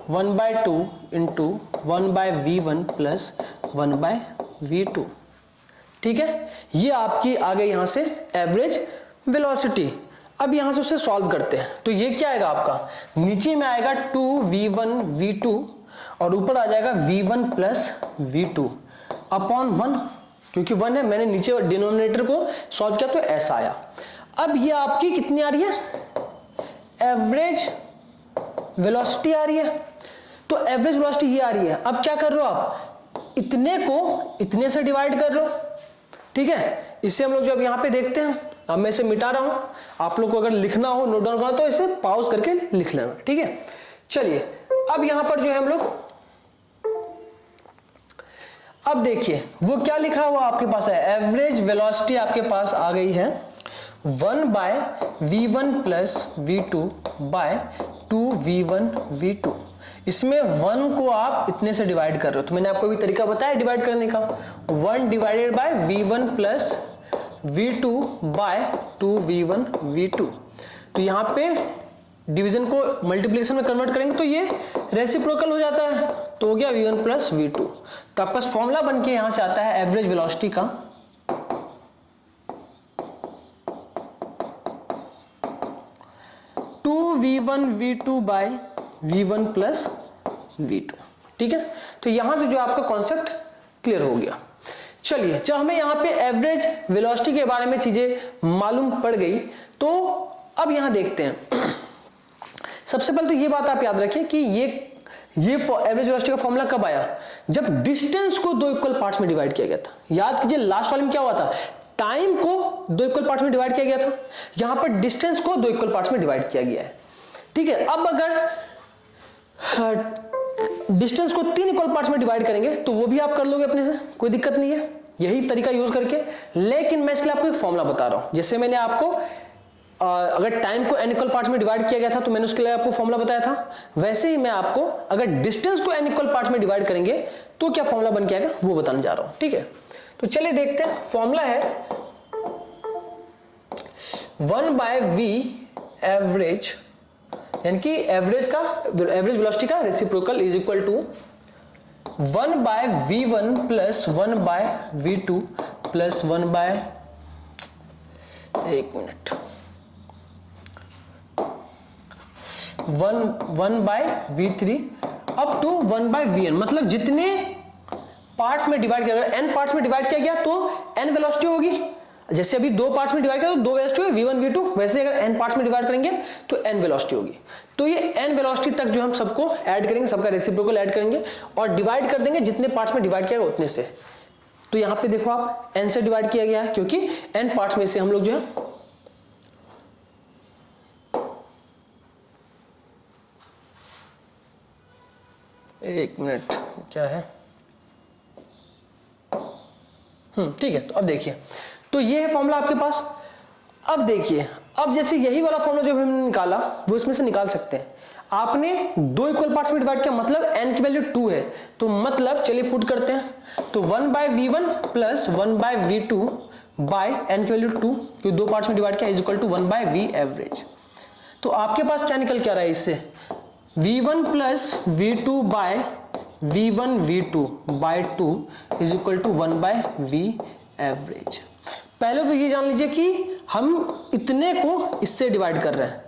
1/2 इंटू 1/v1 प्लस 1/v2। ठीक है, ये आपकी आ गई यहां से एवरेज वेलोसिटी। अब यहां से उसे सॉल्व करते हैं तो ये क्या आएगा आपका, नीचे में आएगा 2v1 v2 और ऊपर आ जाएगा v1 प्लस v2 अपॉन 1, क्योंकि 1 है, मैंने नीचे डिनोमिनेटर को सॉल्व किया तो ऐसा आया। अब ये आपकी कितनी आ रही है, एवरेज वेलोसिटी आ रही है। तो एवरेज वेलोसिटी ये आ रही है। अब क्या कर रहे हो आप, इतने को इतने से डिवाइड कर रहे हो। ठीक है, इसे हम लोग जब यहां पे देखते हैं, अब मैं इसे मिटा रहा हूं, आप लोग को अगर लिखना हो, नोट डाउन करना तो इसे पॉज करके लिख लेना। ठीक है, चलिए अब यहां पर जो है हम लोग, अब देखिए वो क्या लिखा हुआ आपके पास है, एवरेज वेलोसिटी आपके पास आ गई है 1/v1 plus v2 bye 2v1 v2। इसमें 1 को आप इतने से डिवाइड कर रहे हो, तो मैंने आपको भी तरीका बताया डिवाइड करने का, 1 divided by v1 plus v2 bye 2v1 v2। तो यहां पे डिवीजन को मल्टीप्लिकेशन में कन्वर्ट करेंगे तो ये रेसिप्रोकल हो जाता है, तो हो गया v1 प्लस v2। तो आपका फॉर्मूला बन के यहां से आता है एवरेज वेलोसिटी का 2v1 v2 by v1 plus v2। ठीक है, तो यहां से जो आपका कॉन्सेप्ट क्लियर हो गया। चलिए, जब हमें यहां पे एवरेज वेलोसिटी के बारे में चीजें मालूम पड़ गई तो अब यहां देखते हैं। सबसे पहले तो ये बात आप याद रखिए कि ये एवरेज वेलोसिटी का फॉर्मूला कब आया, जब डिस्टेंस को दो इक्वल पार्ट्स में डिवाइड किया गया था। याद कीजिए लास्ट वाले में क्या हुआ था, टाइम को दो इक्वल पार्ट्स में डिवाइड किया गया था, यहां पर डिस्टेंस को दो इक्वल पार्ट्स में डिवाइड किया गया है। ठीक है, अब अगर डिस्टेंस को 3 इक्वल पार्ट्स में डिवाइड करेंगे तो वो भी आप कर लोगे अपने से, कोई दिक्कत नहीं है, यही तरीका यूज करके। लेकिन मैं इसके लिए आपको एक फॉर्मूला बता रहा हूं। जैसे मैंने आपको अगर टाइम को n इक्वल पार्ट्स में डिवाइड किया गया था तो मैंने उसके लिए आपको फॉर्मूला बताया था, वैसे ही मैं आपको अगर डिस्टेंस को n इक्वल पार्ट्स में डिवाइड करेंगे तो क्या फॉर्मूला बन के आएगा वो बताने जा रहा हूं। ठीक है, तो चलिए देखते हैं। फॉर्मूला है 1/v एवरेज, यानी कि एवरेज वेलोसिटी का reciprocal is equal to 1/v1 plus 1/v2 plus 1/v3 up to 1/vn। मतलब जितने पार्ट्स में डिवाइड किया गया, n पार्ट्स में डिवाइड किया गया तो n वेलोसिटी होगी। जैसे अभी 2 पार्ट्स में डिवाइड किया तो 2 वेलोसिटी होगी v1 v2, वैसे अगर n पार्ट्स में डिवाइड करेंगे तो n वेलोसिटी होगी। तो ये n वेलोसिटी तक जो हम सबको ऐड करेंगे, सबका रेसिप्रोकल ऐड करेंगे और डिवाइड कर देंगे जितने पार्ट्स में डिवाइड किया गया उतने से। तो यहां पे देखो आप n से डिवाइड किया गया है क्योंकि n पार्ट्स में से हम लोग जो है एक मिनट क्या है, ठीक है। तो अब देखिए, तो ये है फॉर्मूला आपके पास। अब देखिए, अब जैसे यही वाला फॉर्मूला जो हमने निकाला वो इसमें से निकाल सकते हैं। आपने 2 इक्वल पार्ट्स में डिवाइड किया, मतलब n की वैल्यू 2 है, तो मतलब चलिए पुट करते हैं। तो 1/v1 plus 1/v2 by n की वैल्यू 2, क्योंकि 2 पार्ट्स में डिवाइड किया, is equal to 1/v average. तो आपके पास क्या निकल के आ रहा है इससे, v1 plus v2 by v1 v2 by 2 is equal to 1 by v average. पहले तो ये जान लीजिए कि हम इतने को इससे डिवाइड कर रहे हैं,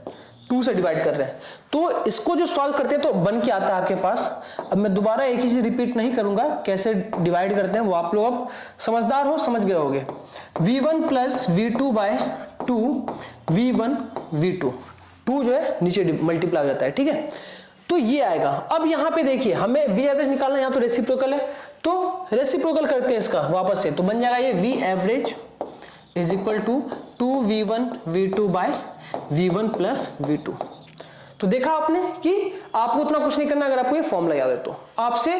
2 से डिवाइड कर रहे हैं, तो इसको जो सॉल्व करते हैं तो बन के आता है आपके पास। अब मैं दोबारा एक ही चीज रिपीट नहीं करूंगा, कैसे डिवाइड करते हैं वो आप लोग अब समझदार हो, समझ गए होगे। v1 plus v2 by 2 v1 v2, 2 जो है नीचे मल्टीप्लाई हो जाता है, ठीक है। तो ये आएगा। अब यहां पे देखिए हमें v एवरेज निकालना है, यहां तो रेसिप्रोकल है, तो रेसिप्रोकल करते हैं इसका वापस से, तो बन जाएगा ये v average is equal to 2v1 v2 by v1 plus v2। तो देखा आपने कि आपको उतना कुछ नहीं करना, अगर आपको ये फॉर्मूला याद है तो आपसे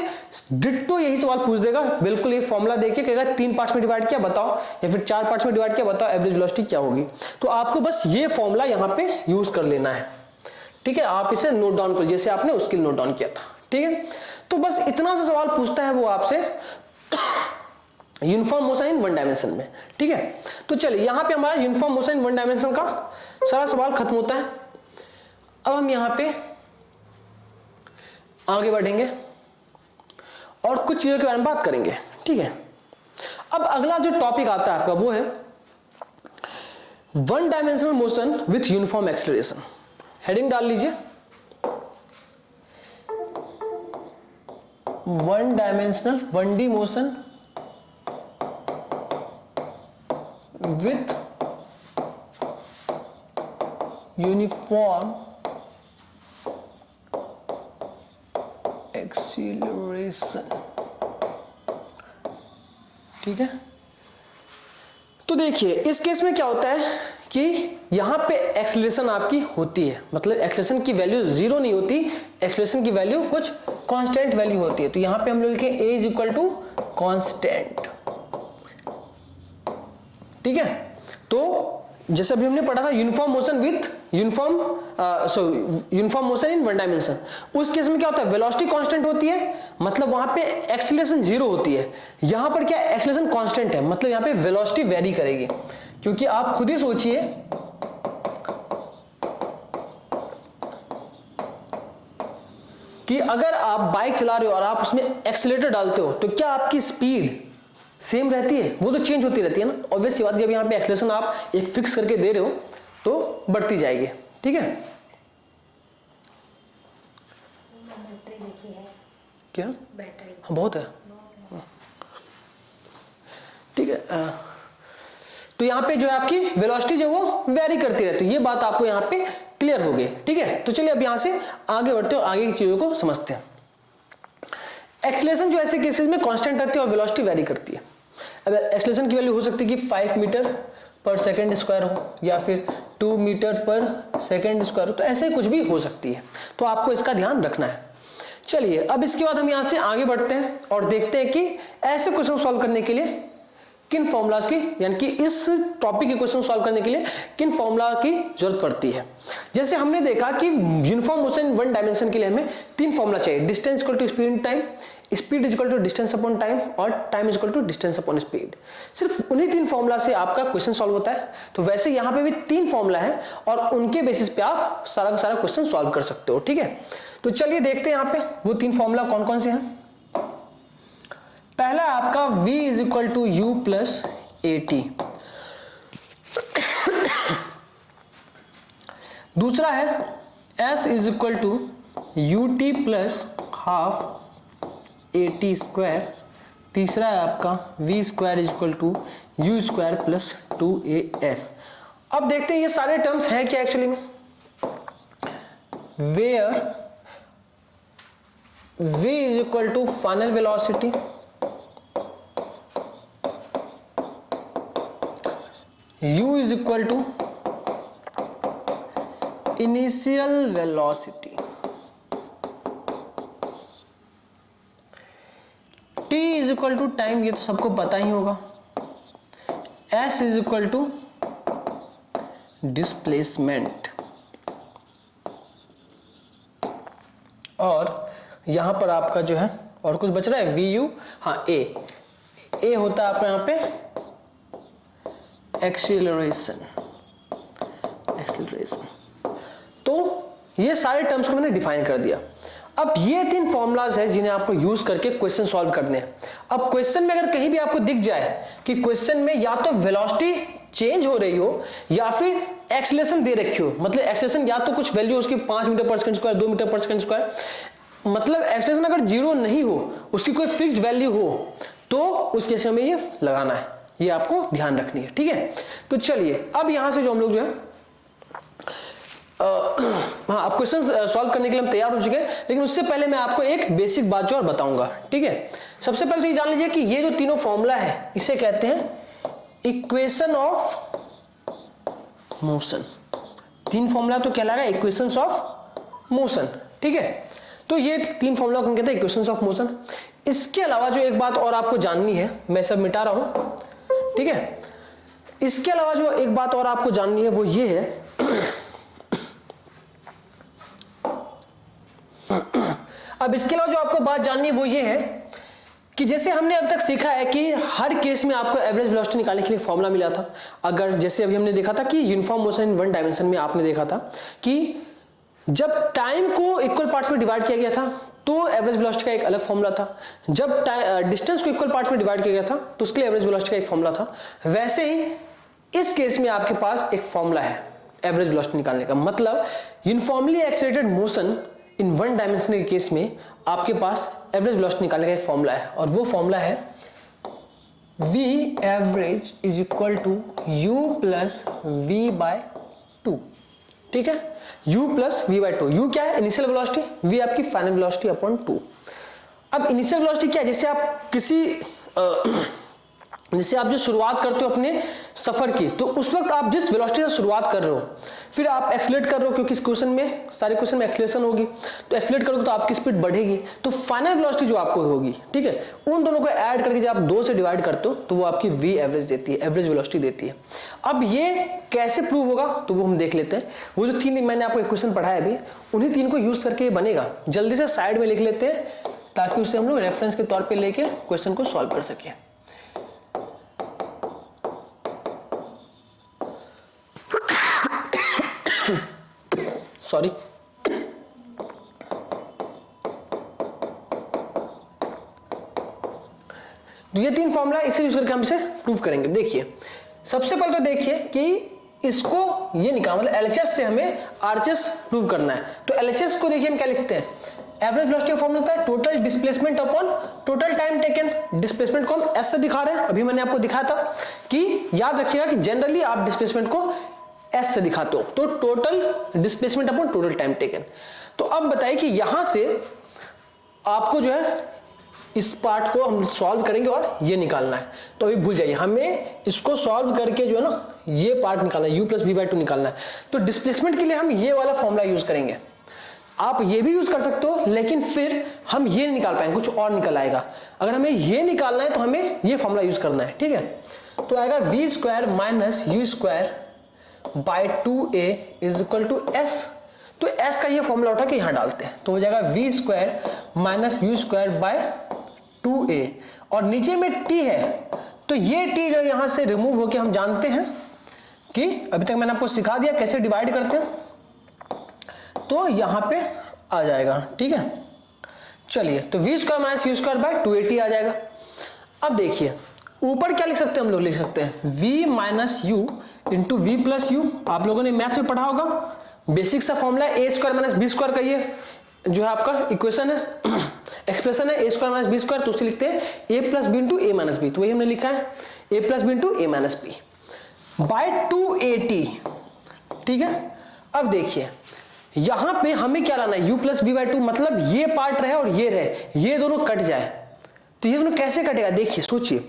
डिट्टो यही सवाल पूछ देगा, बिल्कुल ये फॉर्मूला देके कहेगा 3 पार्ट्स में डिवाइड किया बताओ, या फिर 4 पार्ट्स में डिवाइड किया बताओ एवरेज वेलोसिटी क्या होगी। तो आपको बस ये फॉर्मूला यहाँ पे यूज कर लेना है, ठीक है। आप इसे नोट डाउन कर, जैसे आपने उसके लिए नोट डाउन किया था, ठीक है। तो बस इतना सा सवाल पूछता है वो आपसे uniform motion in one dimension में, ठीक है। तो चलिए यहाँ पे हमारा uniform motion in one dimension का सारा सवाल खत्म होता है। अब हम यहाँ पे आगे बढ़ेंगे और कुछ चीजों के बारे में बात करेंगे, ठीक है। अब अगला जो टॉपिक आता है आपका वो है one dimensional motion with uniform acceleration. Heading डाल लीजिए, one dimensional 1D motion with uniform acceleration, ठीक है। तो देखिए इस केस में क्या होता है कि यहां पे एक्सेलरेशन आपकी होती है, मतलब एक्सेलरेशन की वैल्यू 0 नहीं होती, एक्सेलरेशन की वैल्यू कुछ कांस्टेंट वैल्यू होती है। तो यहां पे हम लोग लिखें a is equal to constant, ठीक है। तो जैसे अभी हमने पढ़ा था uniform motion with uniform motion in one dimension, उस केस में क्या होता है वेलोसिटी कांस्टेंट होती है, मतलब वहां पे एक्सेलरेशन 0 होती है। यहां पर क्या एक्सेलरेशन कांस्टेंट है, मतलब यहां पे वेलोसिटी वेरी करेगी, क्योंकि आप खुद ही सोचिए कि अगर आप बाइक चला रहे हो और आप उसमें एक्सीलरेटर डालते हो तो क्या आपकी स्पीड सेम रहती है? वो तो चेंज होती रहती है ना। ऑब्वियस सी बात, जब यहाँ पे एक्सेलरेशन आप एक फिक्स करके दे रहे हो तो बढ़ती जाएगी, ठीक है। बैटरी देखी है क्या बैटरी? हाँ, बहुत है, ठीक है। तो यहाँ पे जो है आपकी वेलोसिटी जो वो वेरी करती रहती है, ये बात आपको यहाँ पे क्लियर हो गई, ठीक है। तो चलिए अब यहाँ से आगे बढ़ते हैं और आगे की चीजों को समझते हैं। एक्सेलरेशन जो ऐसे केसेस में कांस्टेंट रहती है और वेलोसिटी वेरी करती है। अब एक्सेलरेशन की वैल्यू हो सकती है कि 5 मीटर पर सेकंड स्क्वायर हो या फिर 2 मीटर पर सेकंड स्क्वायर हो, तो ऐसे कुछ भी हो सकती है, तो आपको इसका ध्यान रखना है। चलिए अब इसके बाद हम यहाँ से आगे बढ़ते हैं और देखते हैं कि ऐसे क्वेश्चन सॉल्व करने के लिए किन फॉर्मूलाज की, यानी कि इस टॉपिक के क्वेश्चन सॉल्व करने के लिए किन फॉर्मूला की जरूरत पड़ती है। जैसे हमने देखा कि यूनिफॉर्म मोशन वन डायमेंशन के लिए हमें 3 फॉर्मूला चाहिए, distance equal to speed in time, speed is equal to distance upon time और time is equal to distance upon speed. सिर्फ उन्हीं 3 फॉर्मूला से आपका क्वेश्चन सॉल्व होता है। तो वैसे यहाँ पे भी 3 फॉर्मूला है और उनके बेसिस पे आप सारा का सारा क्वेश्चन सॉल्व कर सकते हो, ठीक है। तो चलिए देखते हैं यहाँ पे वो 3 फॉर्मूला कौन कौन से हैं। पहला आपका v is equal to U plus AT, दूसरा है s is equal to UT plus half AT square, तीसरा है आपका v square is equal to U square plus 2AS। अब देखते हैं ये सारे टर्म्स हैं क्या एक्चुअली में। Where v is equal to final velocity, u is equal to initial velocity, t is equal to time, ये तो सबको पता ही होगा, s is equal to displacement, और यहां पर आपका जो है और कुछ बच रहा है vu, हाँ a होता है आपका यहां पे एक्सीलरेशन। तो ये सारे टर्म्स को मैंने डिफाइन कर दिया। अब ये 3 फॉर्मूलाज है जिन्हें आपको यूज करके क्वेश्चन सॉल्व करने हैं। अब क्वेश्चन में अगर कहीं भी आपको दिख जाए कि क्वेश्चन में या तो वेलोसिटी चेंज हो रही हो या फिर एक्सेलरेशन दे रखी हो, मतलब एक्सेलरेशन या तो कुछ वैल्यू उसकी 5 metre per second square, 2 metre per second square, मतलब एक्सेलरेशन अगर जीरो नहीं हो, उसकी कोई फिक्स्ड वैल्यू हो, तो उस केस में हमें ये लगाना है, ये आपको ध्यान रखनी है, ठीक है। तो चलिए अब यहां से जो हम लोग जो है हाँ, अब क्वेश्चन सॉल्व करने के लिए हम तैयार हो चुके हैं, लेकिन उससे पहले मैं आपको एक बेसिक बात जो और बताऊंगा, ठीक है। सबसे पहले तो ये जान लीजिए कि ये जो तीनों फॉर्मूला है इसे कहते हैं इक्वेशन ऑफ मोशन। 3 फॉर्मूला तो कहलाएगा इक्वेशंस ऑफ मोशन, ठीक है। तो ये 3 फॉर्मूला को कहते हैं इक्वेशंस ऑफ मोशन। इसके अलावा जो एक बात और आपको जाननी है, मैं सब मिटा रहा हूं, ठीक है। इसके अलावा जो एक बात और आपको जाननी है वो ये है अब इसके अलावा जो आपको बात जाननी है वो ये है कि जैसे हमने अब तक सीखा है कि हर केस में आपको एवरेज वेलोसिटी निकालने के लिए फॉर्मूला मिला था। अगर जैसे अभी हमने देखा था कि यूनिफॉर्म मोशन इन 1 डायमेंशन में आपने देखा था कि जब टाइम को इक्वल पार्ट्स में डिवाइड किया गया था तो एवरेज वेलोसिटी का एक अलग फॉर्मूला था, जब डिस्टेंस को इक्वल पार्ट्स में डिवाइड किया गया था तो उसके लिए एवरेज वेलोसिटी का एक फॉर्मूला था। वैसे ही इस केस में आपके पास एक फॉर्मूला है एवरेज वेलोसिटी निकालने का। मतलब uniformly accelerated motion in 1 dimension के केस में आपके पास एवरेज वेलोसिटी निकालने का एक फॉर्मूला है, और वो फॉर्मूला है v average is equal to u plus v by 2, ठीक है। u plus v by 2, u क्या है? इनिशियल वेलोसिटी, v आपकी फाइनल वेलोसिटी अपॉन 2। अब इनिशियल वेलोसिटी क्या है? जैसे आप किसी जैसे आप जो शुरुआत करते हो अपने सफर की, तो उस वक्त आप जिस वेलोसिटी से शुरुआत कर रहे हो, फिर आप एक्सेलरेट कर रहे हो, क्योंकि इस क्वेश्चन में सारे क्वेश्चन में एक्सेलरेशन होगी, तो एक्सेलरेट करोगे तो आपकी स्पीड बढ़ेगी, तो फाइनल वेलोसिटी जो आपको होगी, ठीक है, उन दोनों को ऐड करके जब आप 2 से डिवाइड करते हो तो वो आपकी v एवरेज देती है, एवरेज वेलोसिटी देती है। अब ये कैसे प्रूव होगा तो वो हम देख लेते हैं। वो जो 3 मैंने आपको क्वेश्चन पढ़ाया अभी, उन्हीं 3 को यूज करके ये बनेगा। जल्दी से साइड में लिख लेते हैं ताकि उसे हम लोग रेफरेंस के तौर पर लेके क्वेश्चन को सॉल्व कर सकें। सॉरी, ये 3 फॉर्मूला इसे यूज करके हम इसे प्रूव करेंगे। देखिए सबसे पहले तो देखिए कि इसको ये निकाल, मतलब एलएचएस से हमें आरएचएस प्रूव करना है। तो एलएचएस को देखिए हम क्या लिखते हैं, एवरेज वेलोसिटी का फॉर्मूला होता है total displacement upon total time taken. Displacement को हम एस से दिखा रहे हैं, अभी मैंने आपको दिखाया था कि याद रखिएगा कि जनरली आप डिस्प्लेसमेंट को एस से दिखाते हो, तो total displacement upon total time taken. तो अब बताइए कि यहां से आपको जो है इस पार्ट को हम सॉल्व करेंगे और ये निकालना है। तो अभी भूल जाइए, हमें इसको सॉल्व करके जो है ना ये पार्ट निकालना है, u प्लस वी बाई 2 निकालना है। तो डिस्प्लेसमेंट के लिए हम ये वाला फॉर्मूला यूज करेंगे। आप ये भी यूज कर सकते हो, लेकिन फिर हम ये नहीं निकाल पाएंगे, कुछ और निकल आएगा। अगर हमें ये निकालना है तो हमें ये फॉर्मूला यूज करना है, ठीक है। तो आएगा V square minus U square by 2a is equal to s। तो s का ये फॉर्मूला उठा के यहां डालते हैं, तो हो जाएगा V square minus U square by 2a, और नीचे में t है, तो ये t जो यहां से रिमूव होके हम जानते हैं कि अभी तक मैंने आपको सिखा दिया कैसे डिवाइड करते हैं, तो यहां पे आ जाएगा, ठीक है। चलिए, तो V square minus U square by 2at आ जाएगा। अब देखिए ऊपर क्या लिख सकते हैं, हम लोग लिख सकते हैं v minus U into V plus U. आप लोगों ने मैथ्स में पढ़ा होगा, बेसिक सा फॉर्मूला है a square minus B square का, ये जो है आपका इक्वेशन है, एक्सप्रेशन है a square minus B square, तो उसे लिखते हैं a plus B into A minus B. तो वही हमने लिखा है a plus B into A minus B by 2at, ठीक है। अब देखिए यहां पे हमें क्या लाना है, u प्लस बी बाई 2, मतलब ये पार्ट रहे और ये रहे, ये दोनों कट जाए। तो ये दोनों कैसे कटेगा, देखिए सोचिए।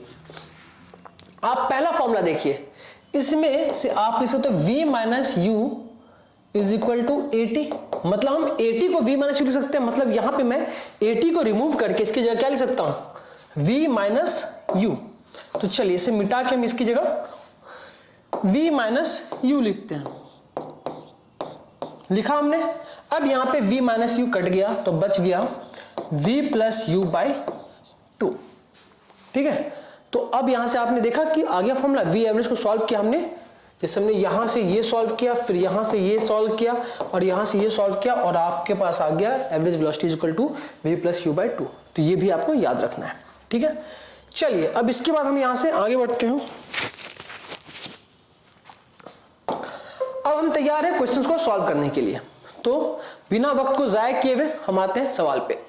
आप पहला फॉर्मूला देखिए, इसमें से आप लिख सकते हो v minus U is equal to 80, मतलब हम 80 को v माइनस यू लिख सकते हैं। मतलब यहां पे मैं 80 को रिमूव करके इसकी जगह क्या लिख सकता हूं, v माइनस यू। तो चलिए इसे मिटा के हम इसकी जगह v माइनस यू लिखते हैं, लिखा हमने। अब यहां पे v माइनस यू कट गया तो बच गया v प्लस यू बाई 2, ठीक है। तो अब यहां से आपने देखा कि आ गया फॉर्मूला, v एवरेज को सॉल्व किया हमने जैसे हमने यहां से ये सॉल्व किया, फिर यहां से ये सॉल्व किया और यहां से ये सॉल्व किया और आपके पास आ गया average velocity is equal to v plus U by 2। तो ये भी आपको याद रखना है, ठीक है। चलिए अब इसके बाद हम यहां से आगे बढ़ते हैं। अब हम तैयार हैं क्वेश्चंस को सॉल्व करने के लिए, तो बिना वक्त को जाया किए हुए हम आते हैं सवाल पे।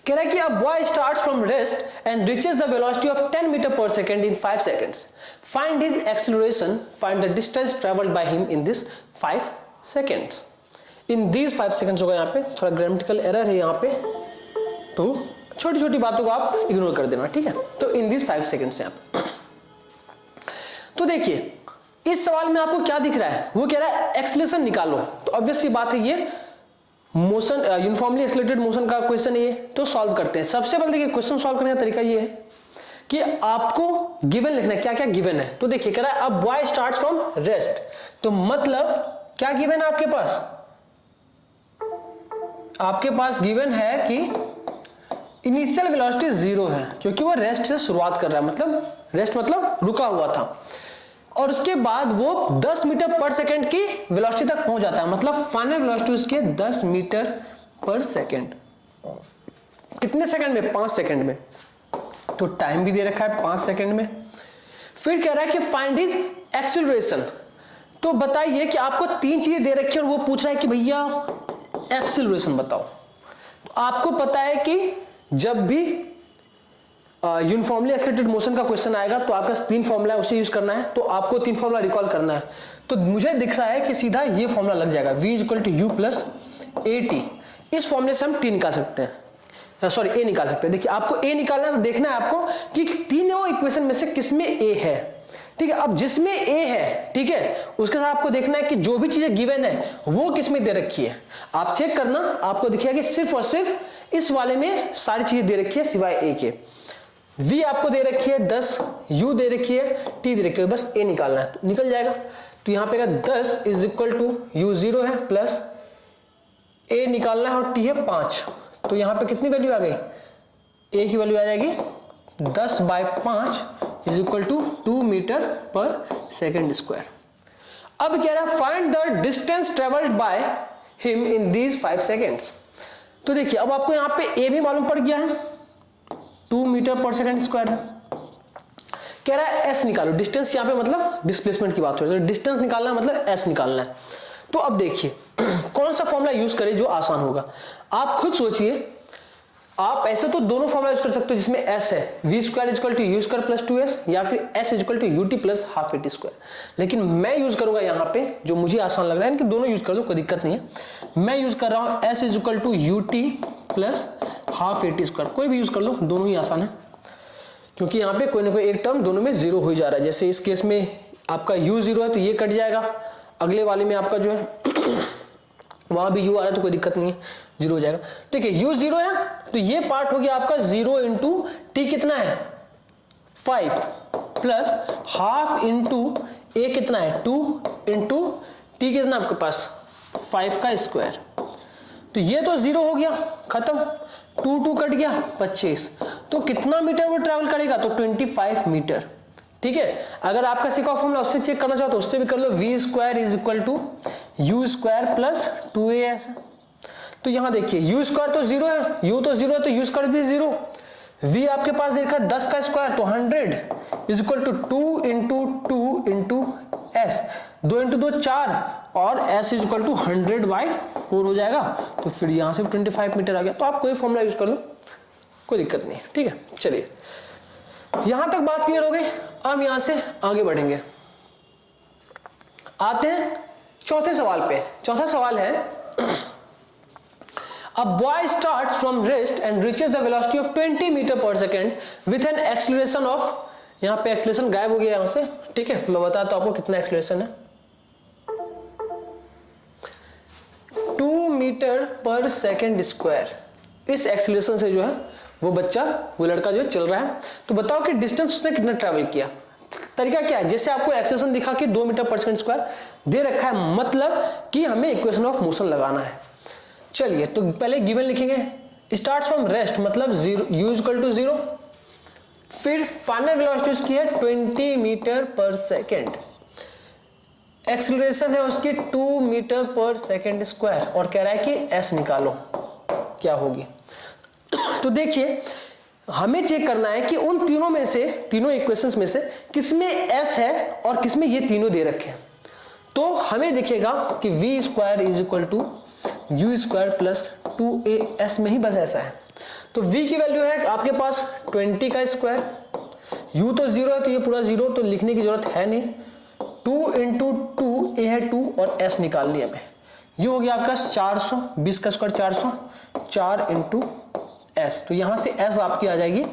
कह रहा है कि a boy starts from rest and reaches the velocity of 10 metre per second in 5 seconds. Find his acceleration, find the distance travelled by him in this 5 seconds. In these 5 seconds होगा, यहाँ पे थोड़ा ग्रामेटिकल एरर है यहाँ पे, तो छोटी छोटी बातों को आप इग्नोर कर देना, ठीक है। तो इन दीज 5 सेकंड्स यहाँ पे, तो देखिए इस सवाल में आपको क्या दिख रहा है, वो कह रहा है एक्सेलरेशन निकालो। तो ऑब्वियस सी बात है ये मोशन यूनिफॉर्मली एक्सेलरेटेड मोशन का क्वेश्चन है ये, तो सॉल्व करते हैं। सबसे पहले देखिए क्वेश्चन सॉल्व करने का तरीका ये है कि आपको गिवन लिखना है, क्या क्या गिवन है। तो देखिए कह रहा है अब बॉय स्टार्ट्स फ्रॉम रेस्ट, तो मतलब क्या गिवन है आपके पास? आपके पास गिवन है कि इनिशियल वेलोसिटी 0 है, क्योंकि वो रेस्ट से शुरुआत कर रहा है, मतलब रेस्ट मतलब रुका हुआ था, और उसके बाद वो 10 मीटर पर सेकंड की वेलोसिटी तक पहुंच जाता है, मतलब फाइनल वेलोसिटी उसके 10 मीटर पर सेकंड। कितने सेकंड में? 5 सेकंड में। तो टाइम भी दे रखा है 5 सेकंड में। फिर कह रहा है कि फाइंड हिज एक्सेलरेशन। तो बताइए कि आपको 3 चीजें दे रखी है और वो पूछ रहा है कि भैया एक्सेलरेशन बताओ। तो आपको पता है कि जब भी यूनिफॉर्मली एक्सेलरेटेड मोशन का क्वेश्चन आएगा तो आपका 3 फॉर्मूला है, उसे यूज करना है। तो आपको 3 फॉर्मूला रिकॉल करना है। तो मुझे दिख रहा है कि सीधा ये फॉर्मूला लग जाएगा, v equal to U plus A T. इस फॉर्मूले से हम टी निकाल सकते हैं, सॉरी ए निकाल सकते हैं। देखिए आपको ए निकालना है, तो देखना है आपको कि तीनों इक्वेशन में से किसमें ए है, ठीक है। अब जिसमें ए है, ठीक है, उसके साथ आपको देखना है कि जो भी चीजें गिवन है वो किसमें दे रखी है। आप चेक करना, आपको दिखेगा कि सिर्फ और सिर्फ इस वाले में सारी चीजें दे रखी है सिवाय ए के। v आपको दे रखी है 10, u दे रखी है, t दे रखी है, बस a निकालना है, तो निकल जाएगा। तो यहां पे 10 इज इक्वल टू u 0 है प्लस a निकालना है और t है 5। तो यहां पे कितनी वैल्यू आ गई? a की वैल्यू आ जाएगी 10/5 is equal to 2 metre per second square. अब कह रहा है find the distance travelled by him in these 5 seconds. तो देखिए अब आपको यहां पे a भी मालूम पड़ गया है, 2 मीटर पर सेकंड स्क्वायर है। कह रहा है s निकालो, डिस्टेंस यहां पे मतलब डिस्प्लेसमेंट की बात हो रही है, तो डिस्टेंस निकालना है मतलब s निकालना है। तो अब देखिए कौन सा फॉर्मूला यूज करें जो आसान होगा, आप खुद सोचिए। आप ऐसे तो दोनों फॉर्मूला यूज कर सकते हो जिसमें s है, v square is equal to U square plus 2s, या फिर s is equal to U T plus half A T square. लेकिन मैं यूज करूंगा यहाँ पे जो मुझे आसान लग रहा है, इनके दोनों यूज कर दो, कोई दिक्कत नहीं है। मैं यूज कर रहा हूँ s is equal to U T plus half A T square. कोई भी यूज कर लो, दोनों ही आसान है, क्योंकि यहाँ पे कोई ना कोई एक टर्म दोनों में 0 हो ही जा रहा है। जैसे इस केस में आपका u 0 है तो ये कट जाएगा, अगले वाले में आपका जो है वहां भी u आ रहा है तो कोई दिक्कत नहीं है, 0 हो जाएगा। देखिए u 0 है तो ये पार्ट हो गया आपका 0 इंटू टी कितना है 5 प्लस हाफ इंटू ए कितना है 2 इंटू टी कितना आपके पास 5 का स्क्वायर। तो ये तो 0 हो गया, खत्म, 2 कट गया 25। तो कितना मीटर वो ट्रैवल करेगा? तो 25 मीटर, ठीक है। अगर आपका सीखा फॉर्मूला उससे चेक करना चाहो तो उससे भी कर लो, v square is equal to U square plus 2as। तो यहां देखिए u स्क्वायर तो 0 है, u तो 0 है तो u स्क्वायर भी 0। v आपके पास देखा 10 का स्क्वायर तो 100 is equal to 2 into 2 into s, 2 into 2 4 और s इज इक्वल टू 100/4 हो जाएगा। तो फिर यहां से 25 मीटर आ गया। तो आप कोई फॉर्मूला यूज कर लो, कोई दिक्कत नहीं है, ठीक है। चलिए यहां तक बात क्लियर हो गई। अब यहां से आगे बढ़ेंगे, आते हैं चौथे सवाल पे। चौथा सवाल है A boy starts from rest and reaches the velocity of 20 metre per second with an acceleration of, यहाँ पे एक्सेलरेशन गायब हो गया यहाँ से, ठीक है। मैं बताता हूं आपको कितना एक्सेलरेशन है, 2 मीटर पर सेकेंड स्क्वायर। इस एक्सेलरेशन से जो है वो बच्चा, वो लड़का जो चल रहा है। तो बताओ कि डिस्टेंस उसने कितना ट्रैवल किया। तरीका क्या है, जैसे आपको एक्सेलरेशन दिखा कि 2 मीटर पर सेकेंड स्क्वायर दे रखा है, मतलब कि हमें इक्वेशन ऑफ मोशन लगाना है। चलिए तो पहले गिवन लिखेंगे, स्टार्ट्स फ्रॉम रेस्ट मतलब 0, u इक्वल टू 0, फिर फाइनल वेलोसिटी उसकी है 20 मीटर पर सेकेंड। एक्सेलरेशन है उसकी 2 मीटर पर सेकेंड स्क्वायर और कह रहा है कि एस निकालो क्या होगी। तो देखिए हमें चेक करना है कि उन तीनों में से, तीनों इक्वेशंस में से किसमें एस है और किसमें ये तीनों दे रखे हैं। तो हमें दिखेगा कि v square is equal to U square plus 2as में ही बस ऐसा है। तो v की वैल्यू है आपके पास 20 का स्क्वायर, u तो 0 है तो ये पूरा 0 तो लिखने की जरूरत है नहीं, 2 इंटू 2 a है 2 और s निकालनी है हमें। ये हो गया आपका 400, 20 का स्क्वायर 400, 4 इंटू s, तो यहां से s आपकी आ जाएगी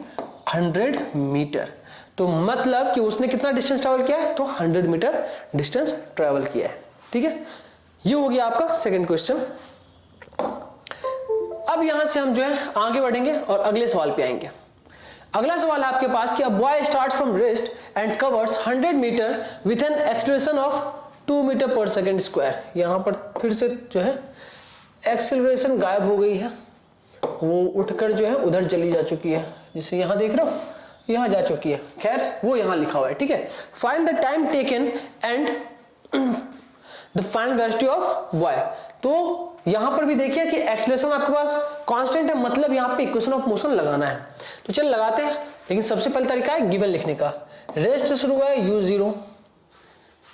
100 मीटर। तो मतलब कि उसने कितना डिस्टेंस ट्रैवल किया है, तो 100 मीटर डिस्टेंस ट्रैवल किया है। ठीक है, ये हो गया आपका सेकंड क्वेश्चन। अब यहां से हम जो है आगे बढ़ेंगे और अगले सवाल पे आएंगे। अगला सवाल है आपके पास कि a boy starts from rest and covers 100 metre with an acceleration of 2 metre per second square. यहां पर फिर से जो है एक्सेलरेशन गायब हो गई है, वो उठकर जो है उधर चली जा चुकी है, जिसे यहां देख रहे हो यहां जा चुकी है। खैर वो यहां लिखा हुआ है। ठीक है, find the time taken and the final velocity of boy. तो यहां पर भी देखिए कि एक्सेलरेशन आपके पास कांस्टेंट है, मतलब यहां पे इक्वेशन ऑफ मोशन लगाना है। तो चल लगाते हैं, लेकिन सबसे पहले तरीका है गिवन लिखने का। रेस्ट से शुरू हुआ है u0,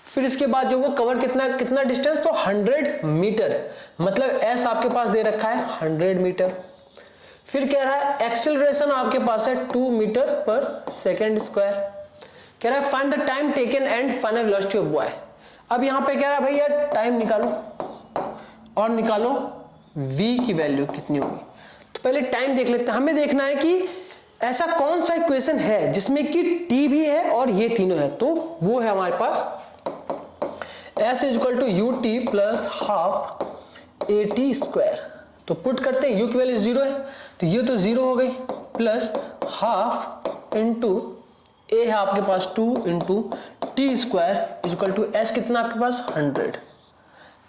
फिर इसके बाद जो वो कवर कितना डिस्टेंस, तो 100 मीटर, मतलब s आपके पास दे रखा है 100 मीटर। फिर कह रहा है एक्सेलरेशन आपके पास है 2 मीटर पर सेकेंड स्क्वायर। कह रहा है find the time taken and final velocity of boy. अब यहां पे कह रहा है भैया टाइम निकालो और निकालो v की वैल्यू कितनी होगी। तो पहले टाइम देख लेते हैं। हमें देखना है कि ऐसा कौन सा इक्वेशन है जिसमें कि t भी है और ये तीनों है। तो वो है हमारे पास s equal to U T plus half A T square. तो पुट करते हैं, u की वैल्यू 0 है तो ये तो 0 हो गई, प्लस हाफ इंटू a है आपके पास 2 into T square equal to s कितना आपके पास 100।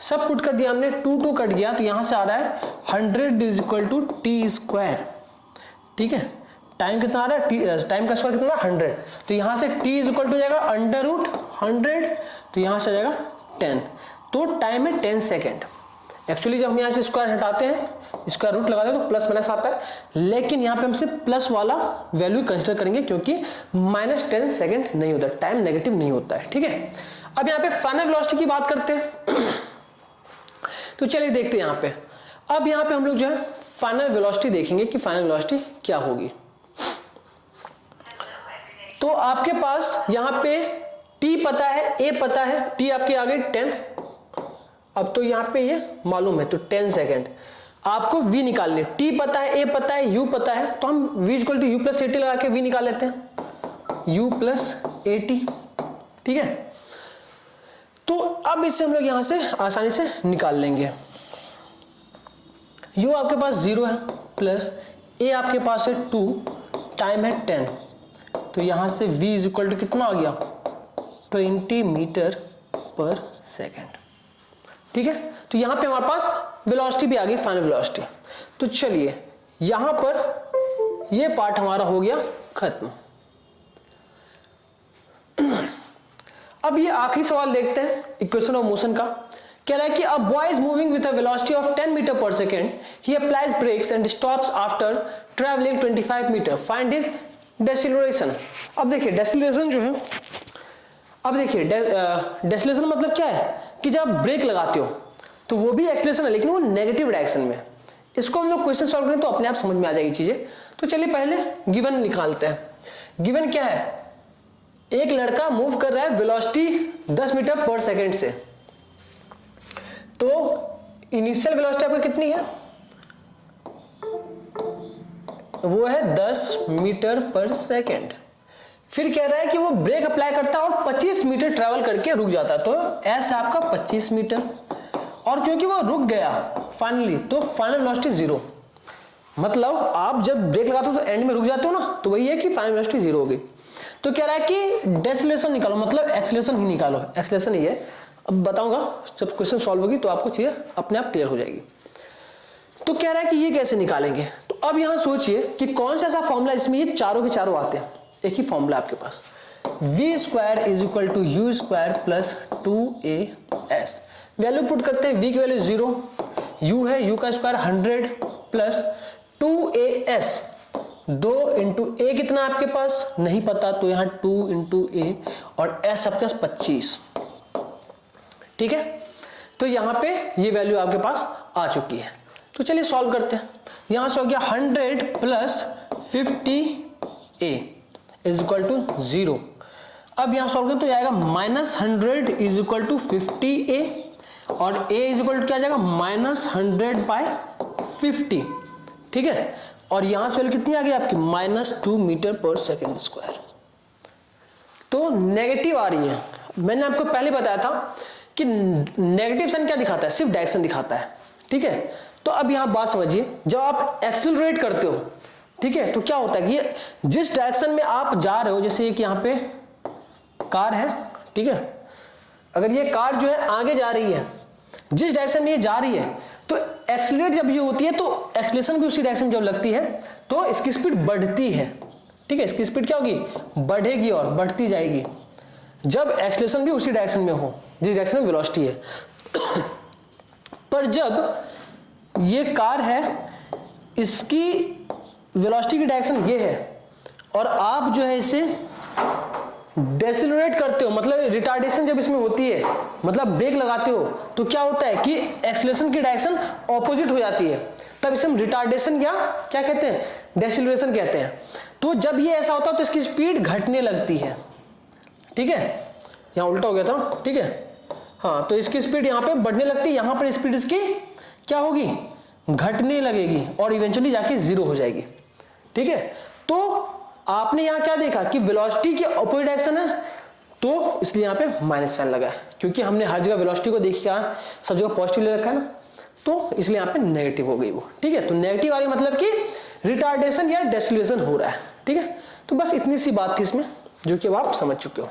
सब पुट कर दिया हमने, 2 कट गया तो यहां से आ रहा है 100 is equal to T square. ठीक है, टाइम कितना आ रहा है, टाइम का स्क्वायर कितना 100, तो यहां से t इज इक्वल टू हो जाएगा अंडर रूट 100, तो यहां से आ जाएगा 10। तो टाइम है 10 सेकेंड। एक्चुअली जब हम यहाँ से स्क्वायर हटाते हैं, स्क्वायर रूट लगाते हैं तो प्लस माइनस आता है, लेकिन यहाँ पे हम सिर्फ प्लस वाला वैल्यू कंसिडर करेंगे क्योंकि -10 सेकेंड नहीं होता, टाइम नेगेटिव नहीं होता है। ठीक है, अब यहाँ पे फाइनल वेलोसिटी की बात करते हैं। तो चलिए देखते हैं यहाँ पे। अब यहाँ पे हम लोग जो है फाइनल वेलोसिटी देखेंगे कि फाइनल वेलोसिटी क्या होगी। तो आपके पास यहाँ पे t पता है, a पता है, t आपके आ गई 10। अब तो यहाँ पे ये मालूम है तो 10 सेकेंड। आपको v निकालने, t पता है, a पता है, u पता है, तो हम v equal to u plus A T लगा के v निकाल लेते हैं, u प्लस एटी। ठीक है, तो अब इससे हम लोग यहां से आसानी से निकाल लेंगे। u आपके पास 0 है, प्लस a आपके पास है 2, टाइम है 10, तो यहां से v इज इक्वल टू कितना आ गया 20 मीटर पर सेकेंड। ठीक है, तो यहां पे हमारे पास वेलोसिटी भी आ गई, फाइनल वेलोसिटी। तो चलिए यहां पर ये पार्ट हमारा हो गया खत्म। अब ये आखिरी सवाल देखते हैं इक्वेशन ऑफ मोशन का। कह रहा है कि a boy is moving with a velocity of 10 metre per second, he applies brakes and stops after travelling 25 metre, find his deceleration. अब देखिए डेसिलरेशन जो है, अब देखिए डेसिलेशन मतलब क्या है कि जब आप ब्रेक लगाते हो तो वो भी एक्सेलरेशन है, लेकिन वो नेगेटिव डायरेक्शन में। इसको हम लोग क्वेश्चन सॉल्व करें तो अपने आप समझ में आ जाएगी चीजें। तो चलिए पहले गिवन निकालते हैं। गिवन क्या है, एक लड़का मूव कर रहा है वेलोसिटी 10 मीटर पर सेकेंड से, तो इनिशियल वेलोसिटी आपकी कितनी है, वो है 10 मीटर पर सेकेंड। फिर कह रहा है कि वो ब्रेक अप्लाई करता है और 25 मीटर ट्रैवल करके रुक जाता है, तो एस आपका 25 मीटर, और क्योंकि वो रुक गया फाइनली तो फाइनल वेलोसिटी 0। मतलब आप जब ब्रेक लगाते हो तो एंड में रुक जाते हो ना, तो वही है कि फाइनल वेलोसिटी 0 हो गई। तो कह रहा है कि डेसिलेशन निकालो, मतलब एक्सेलरेशन ही निकालो, एक्सेलरेशन ही है। अब बताऊंगा जब क्वेश्चन सॉल्व होगी तो आपको चीजें अपने आप क्लियर हो जाएगी। तो कह रहा है कि ये कैसे निकालेंगे, तो अब यहां सोचिए कि कौन सा ऐसा फॉर्मूला इसमें ये चारों के चारों आते हैं, एक ही फॉर्मूला आपके पास। v square is equal to U square plus 2as। Value put करते हैं, v की वैल्यू 0, u है, u का square 100 plus 2as। 2 into a कितना आपके पास नहीं पता, तो यहां 2 इंटू a और s आपके पास 25। ठीक है, तो यहां पे ये वैल्यू आपके पास आ चुकी है। तो चलिए सॉल्व करते हैं। यहां से हो गया 100 plus 50a is equal to 0। अब यहां सॉल्व करें तो आएगा -100 इज इक्वल टू 50a और a इज इक्वल टू क्या आ जाएगा -100/50। ठीक है, और यहां से वैल्यू कितनी आ गई आपकी -2 मीटर पर सेकेंड स्क्वायर। तो नेगेटिव आ रही है। मैंने आपको पहले बताया था कि नेगेटिव साइन क्या दिखाता है, सिर्फ डायरेक्शन दिखाता है। ठीक है, तो अब यहां बात समझिए, जब आप एक्सेलरेट करते हो, ठीक है, तो क्या होता है कि जिस डायरेक्शन में आप जा रहे हो, जैसे कि यहां पे कार है, ठीक है, अगर ये कार जो है आगे जा रही है, जिस डायरेक्शन में ये जा रही है, तो एक्सेलरेट जब ये होती है तो एक्सेलरेशन भी उसी डायरेक्शन जब लगती है तो इसकी स्पीड बढ़ती है। ठीक है, इसकी स्पीड क्या होगी, बढ़ेगी और बढ़ती जाएगी जब एक्सेलरेशन भी उसी डायरेक्शन में हो जिस डायरेक्शन में वेलोसिटी है। पर जब ये कार है, इसकी वेलोसिटी की डायरेक्शन ये है और आप जो है इसे डेसिलरेट करते हो, मतलब रिटार्डेशन जब इसमें होती है, मतलब ब्रेक लगाते हो, तो क्या होता है कि एक्सेलरेशन की डायरेक्शन ऑपोजिट हो जाती है, तब इसे हम रिटार्डेशन या क्या कहते हैं, डेसिलरेशन कहते हैं। तो जब ये ऐसा होता है तो इसकी स्पीड घटने लगती है। ठीक है, यहां उल्टा हो गया था। ठीक है, हाँ, तो इसकी स्पीड यहां पे बढ़ने लगती है, यहां पर स्पीड इसकी क्या होगी, घटने लगेगी और इवेंचुअली जाके 0 हो जाएगी। ठीक है, तो आपने यहां क्या देखा कि वेलोसिटी की अपोजिट डायरेक्शन है, तो इसलिए यहां पे माइनस साइन लगा है, क्योंकि हमने हर जगह वेलोसिटी को देखा, सब जगह पॉजिटिव ले रखा है ना, तो इसलिए यहां पे नेगेटिव हो गई वो। ठीक है, तो नेगेटिव वाली मतलब कि रिटार्डेशन या डेसिलेशन हो रहा है। ठीक है, तो बस इतनी सी बात थी इसमें, जो कि अब आप समझ चुके हो।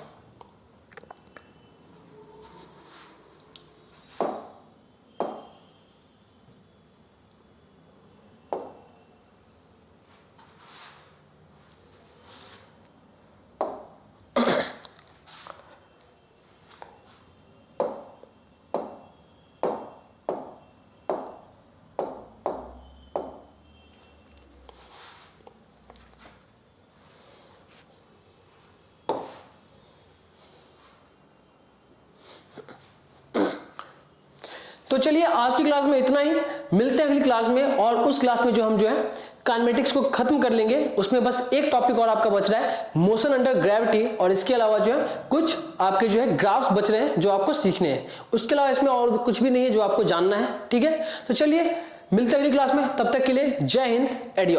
तो चलिए आज की क्लास में इतना ही, मिलते हैं अगली क्लास में, और उस क्लास में जो हम जो है काइनेमेटिक्स को खत्म कर लेंगे। उसमें बस एक टॉपिक और आपका बच रहा है, मोशन अंडर ग्रेविटी, और इसके अलावा जो है कुछ आपके जो है ग्राफ्स बच रहे हैं जो आपको सीखने हैं। उसके अलावा इसमें और कुछ भी नहीं है जो आपको जानना है। ठीक है, तो चलिए मिलते हैं अगली क्लास में, तब तक के लिए जय हिंद, एडियोस।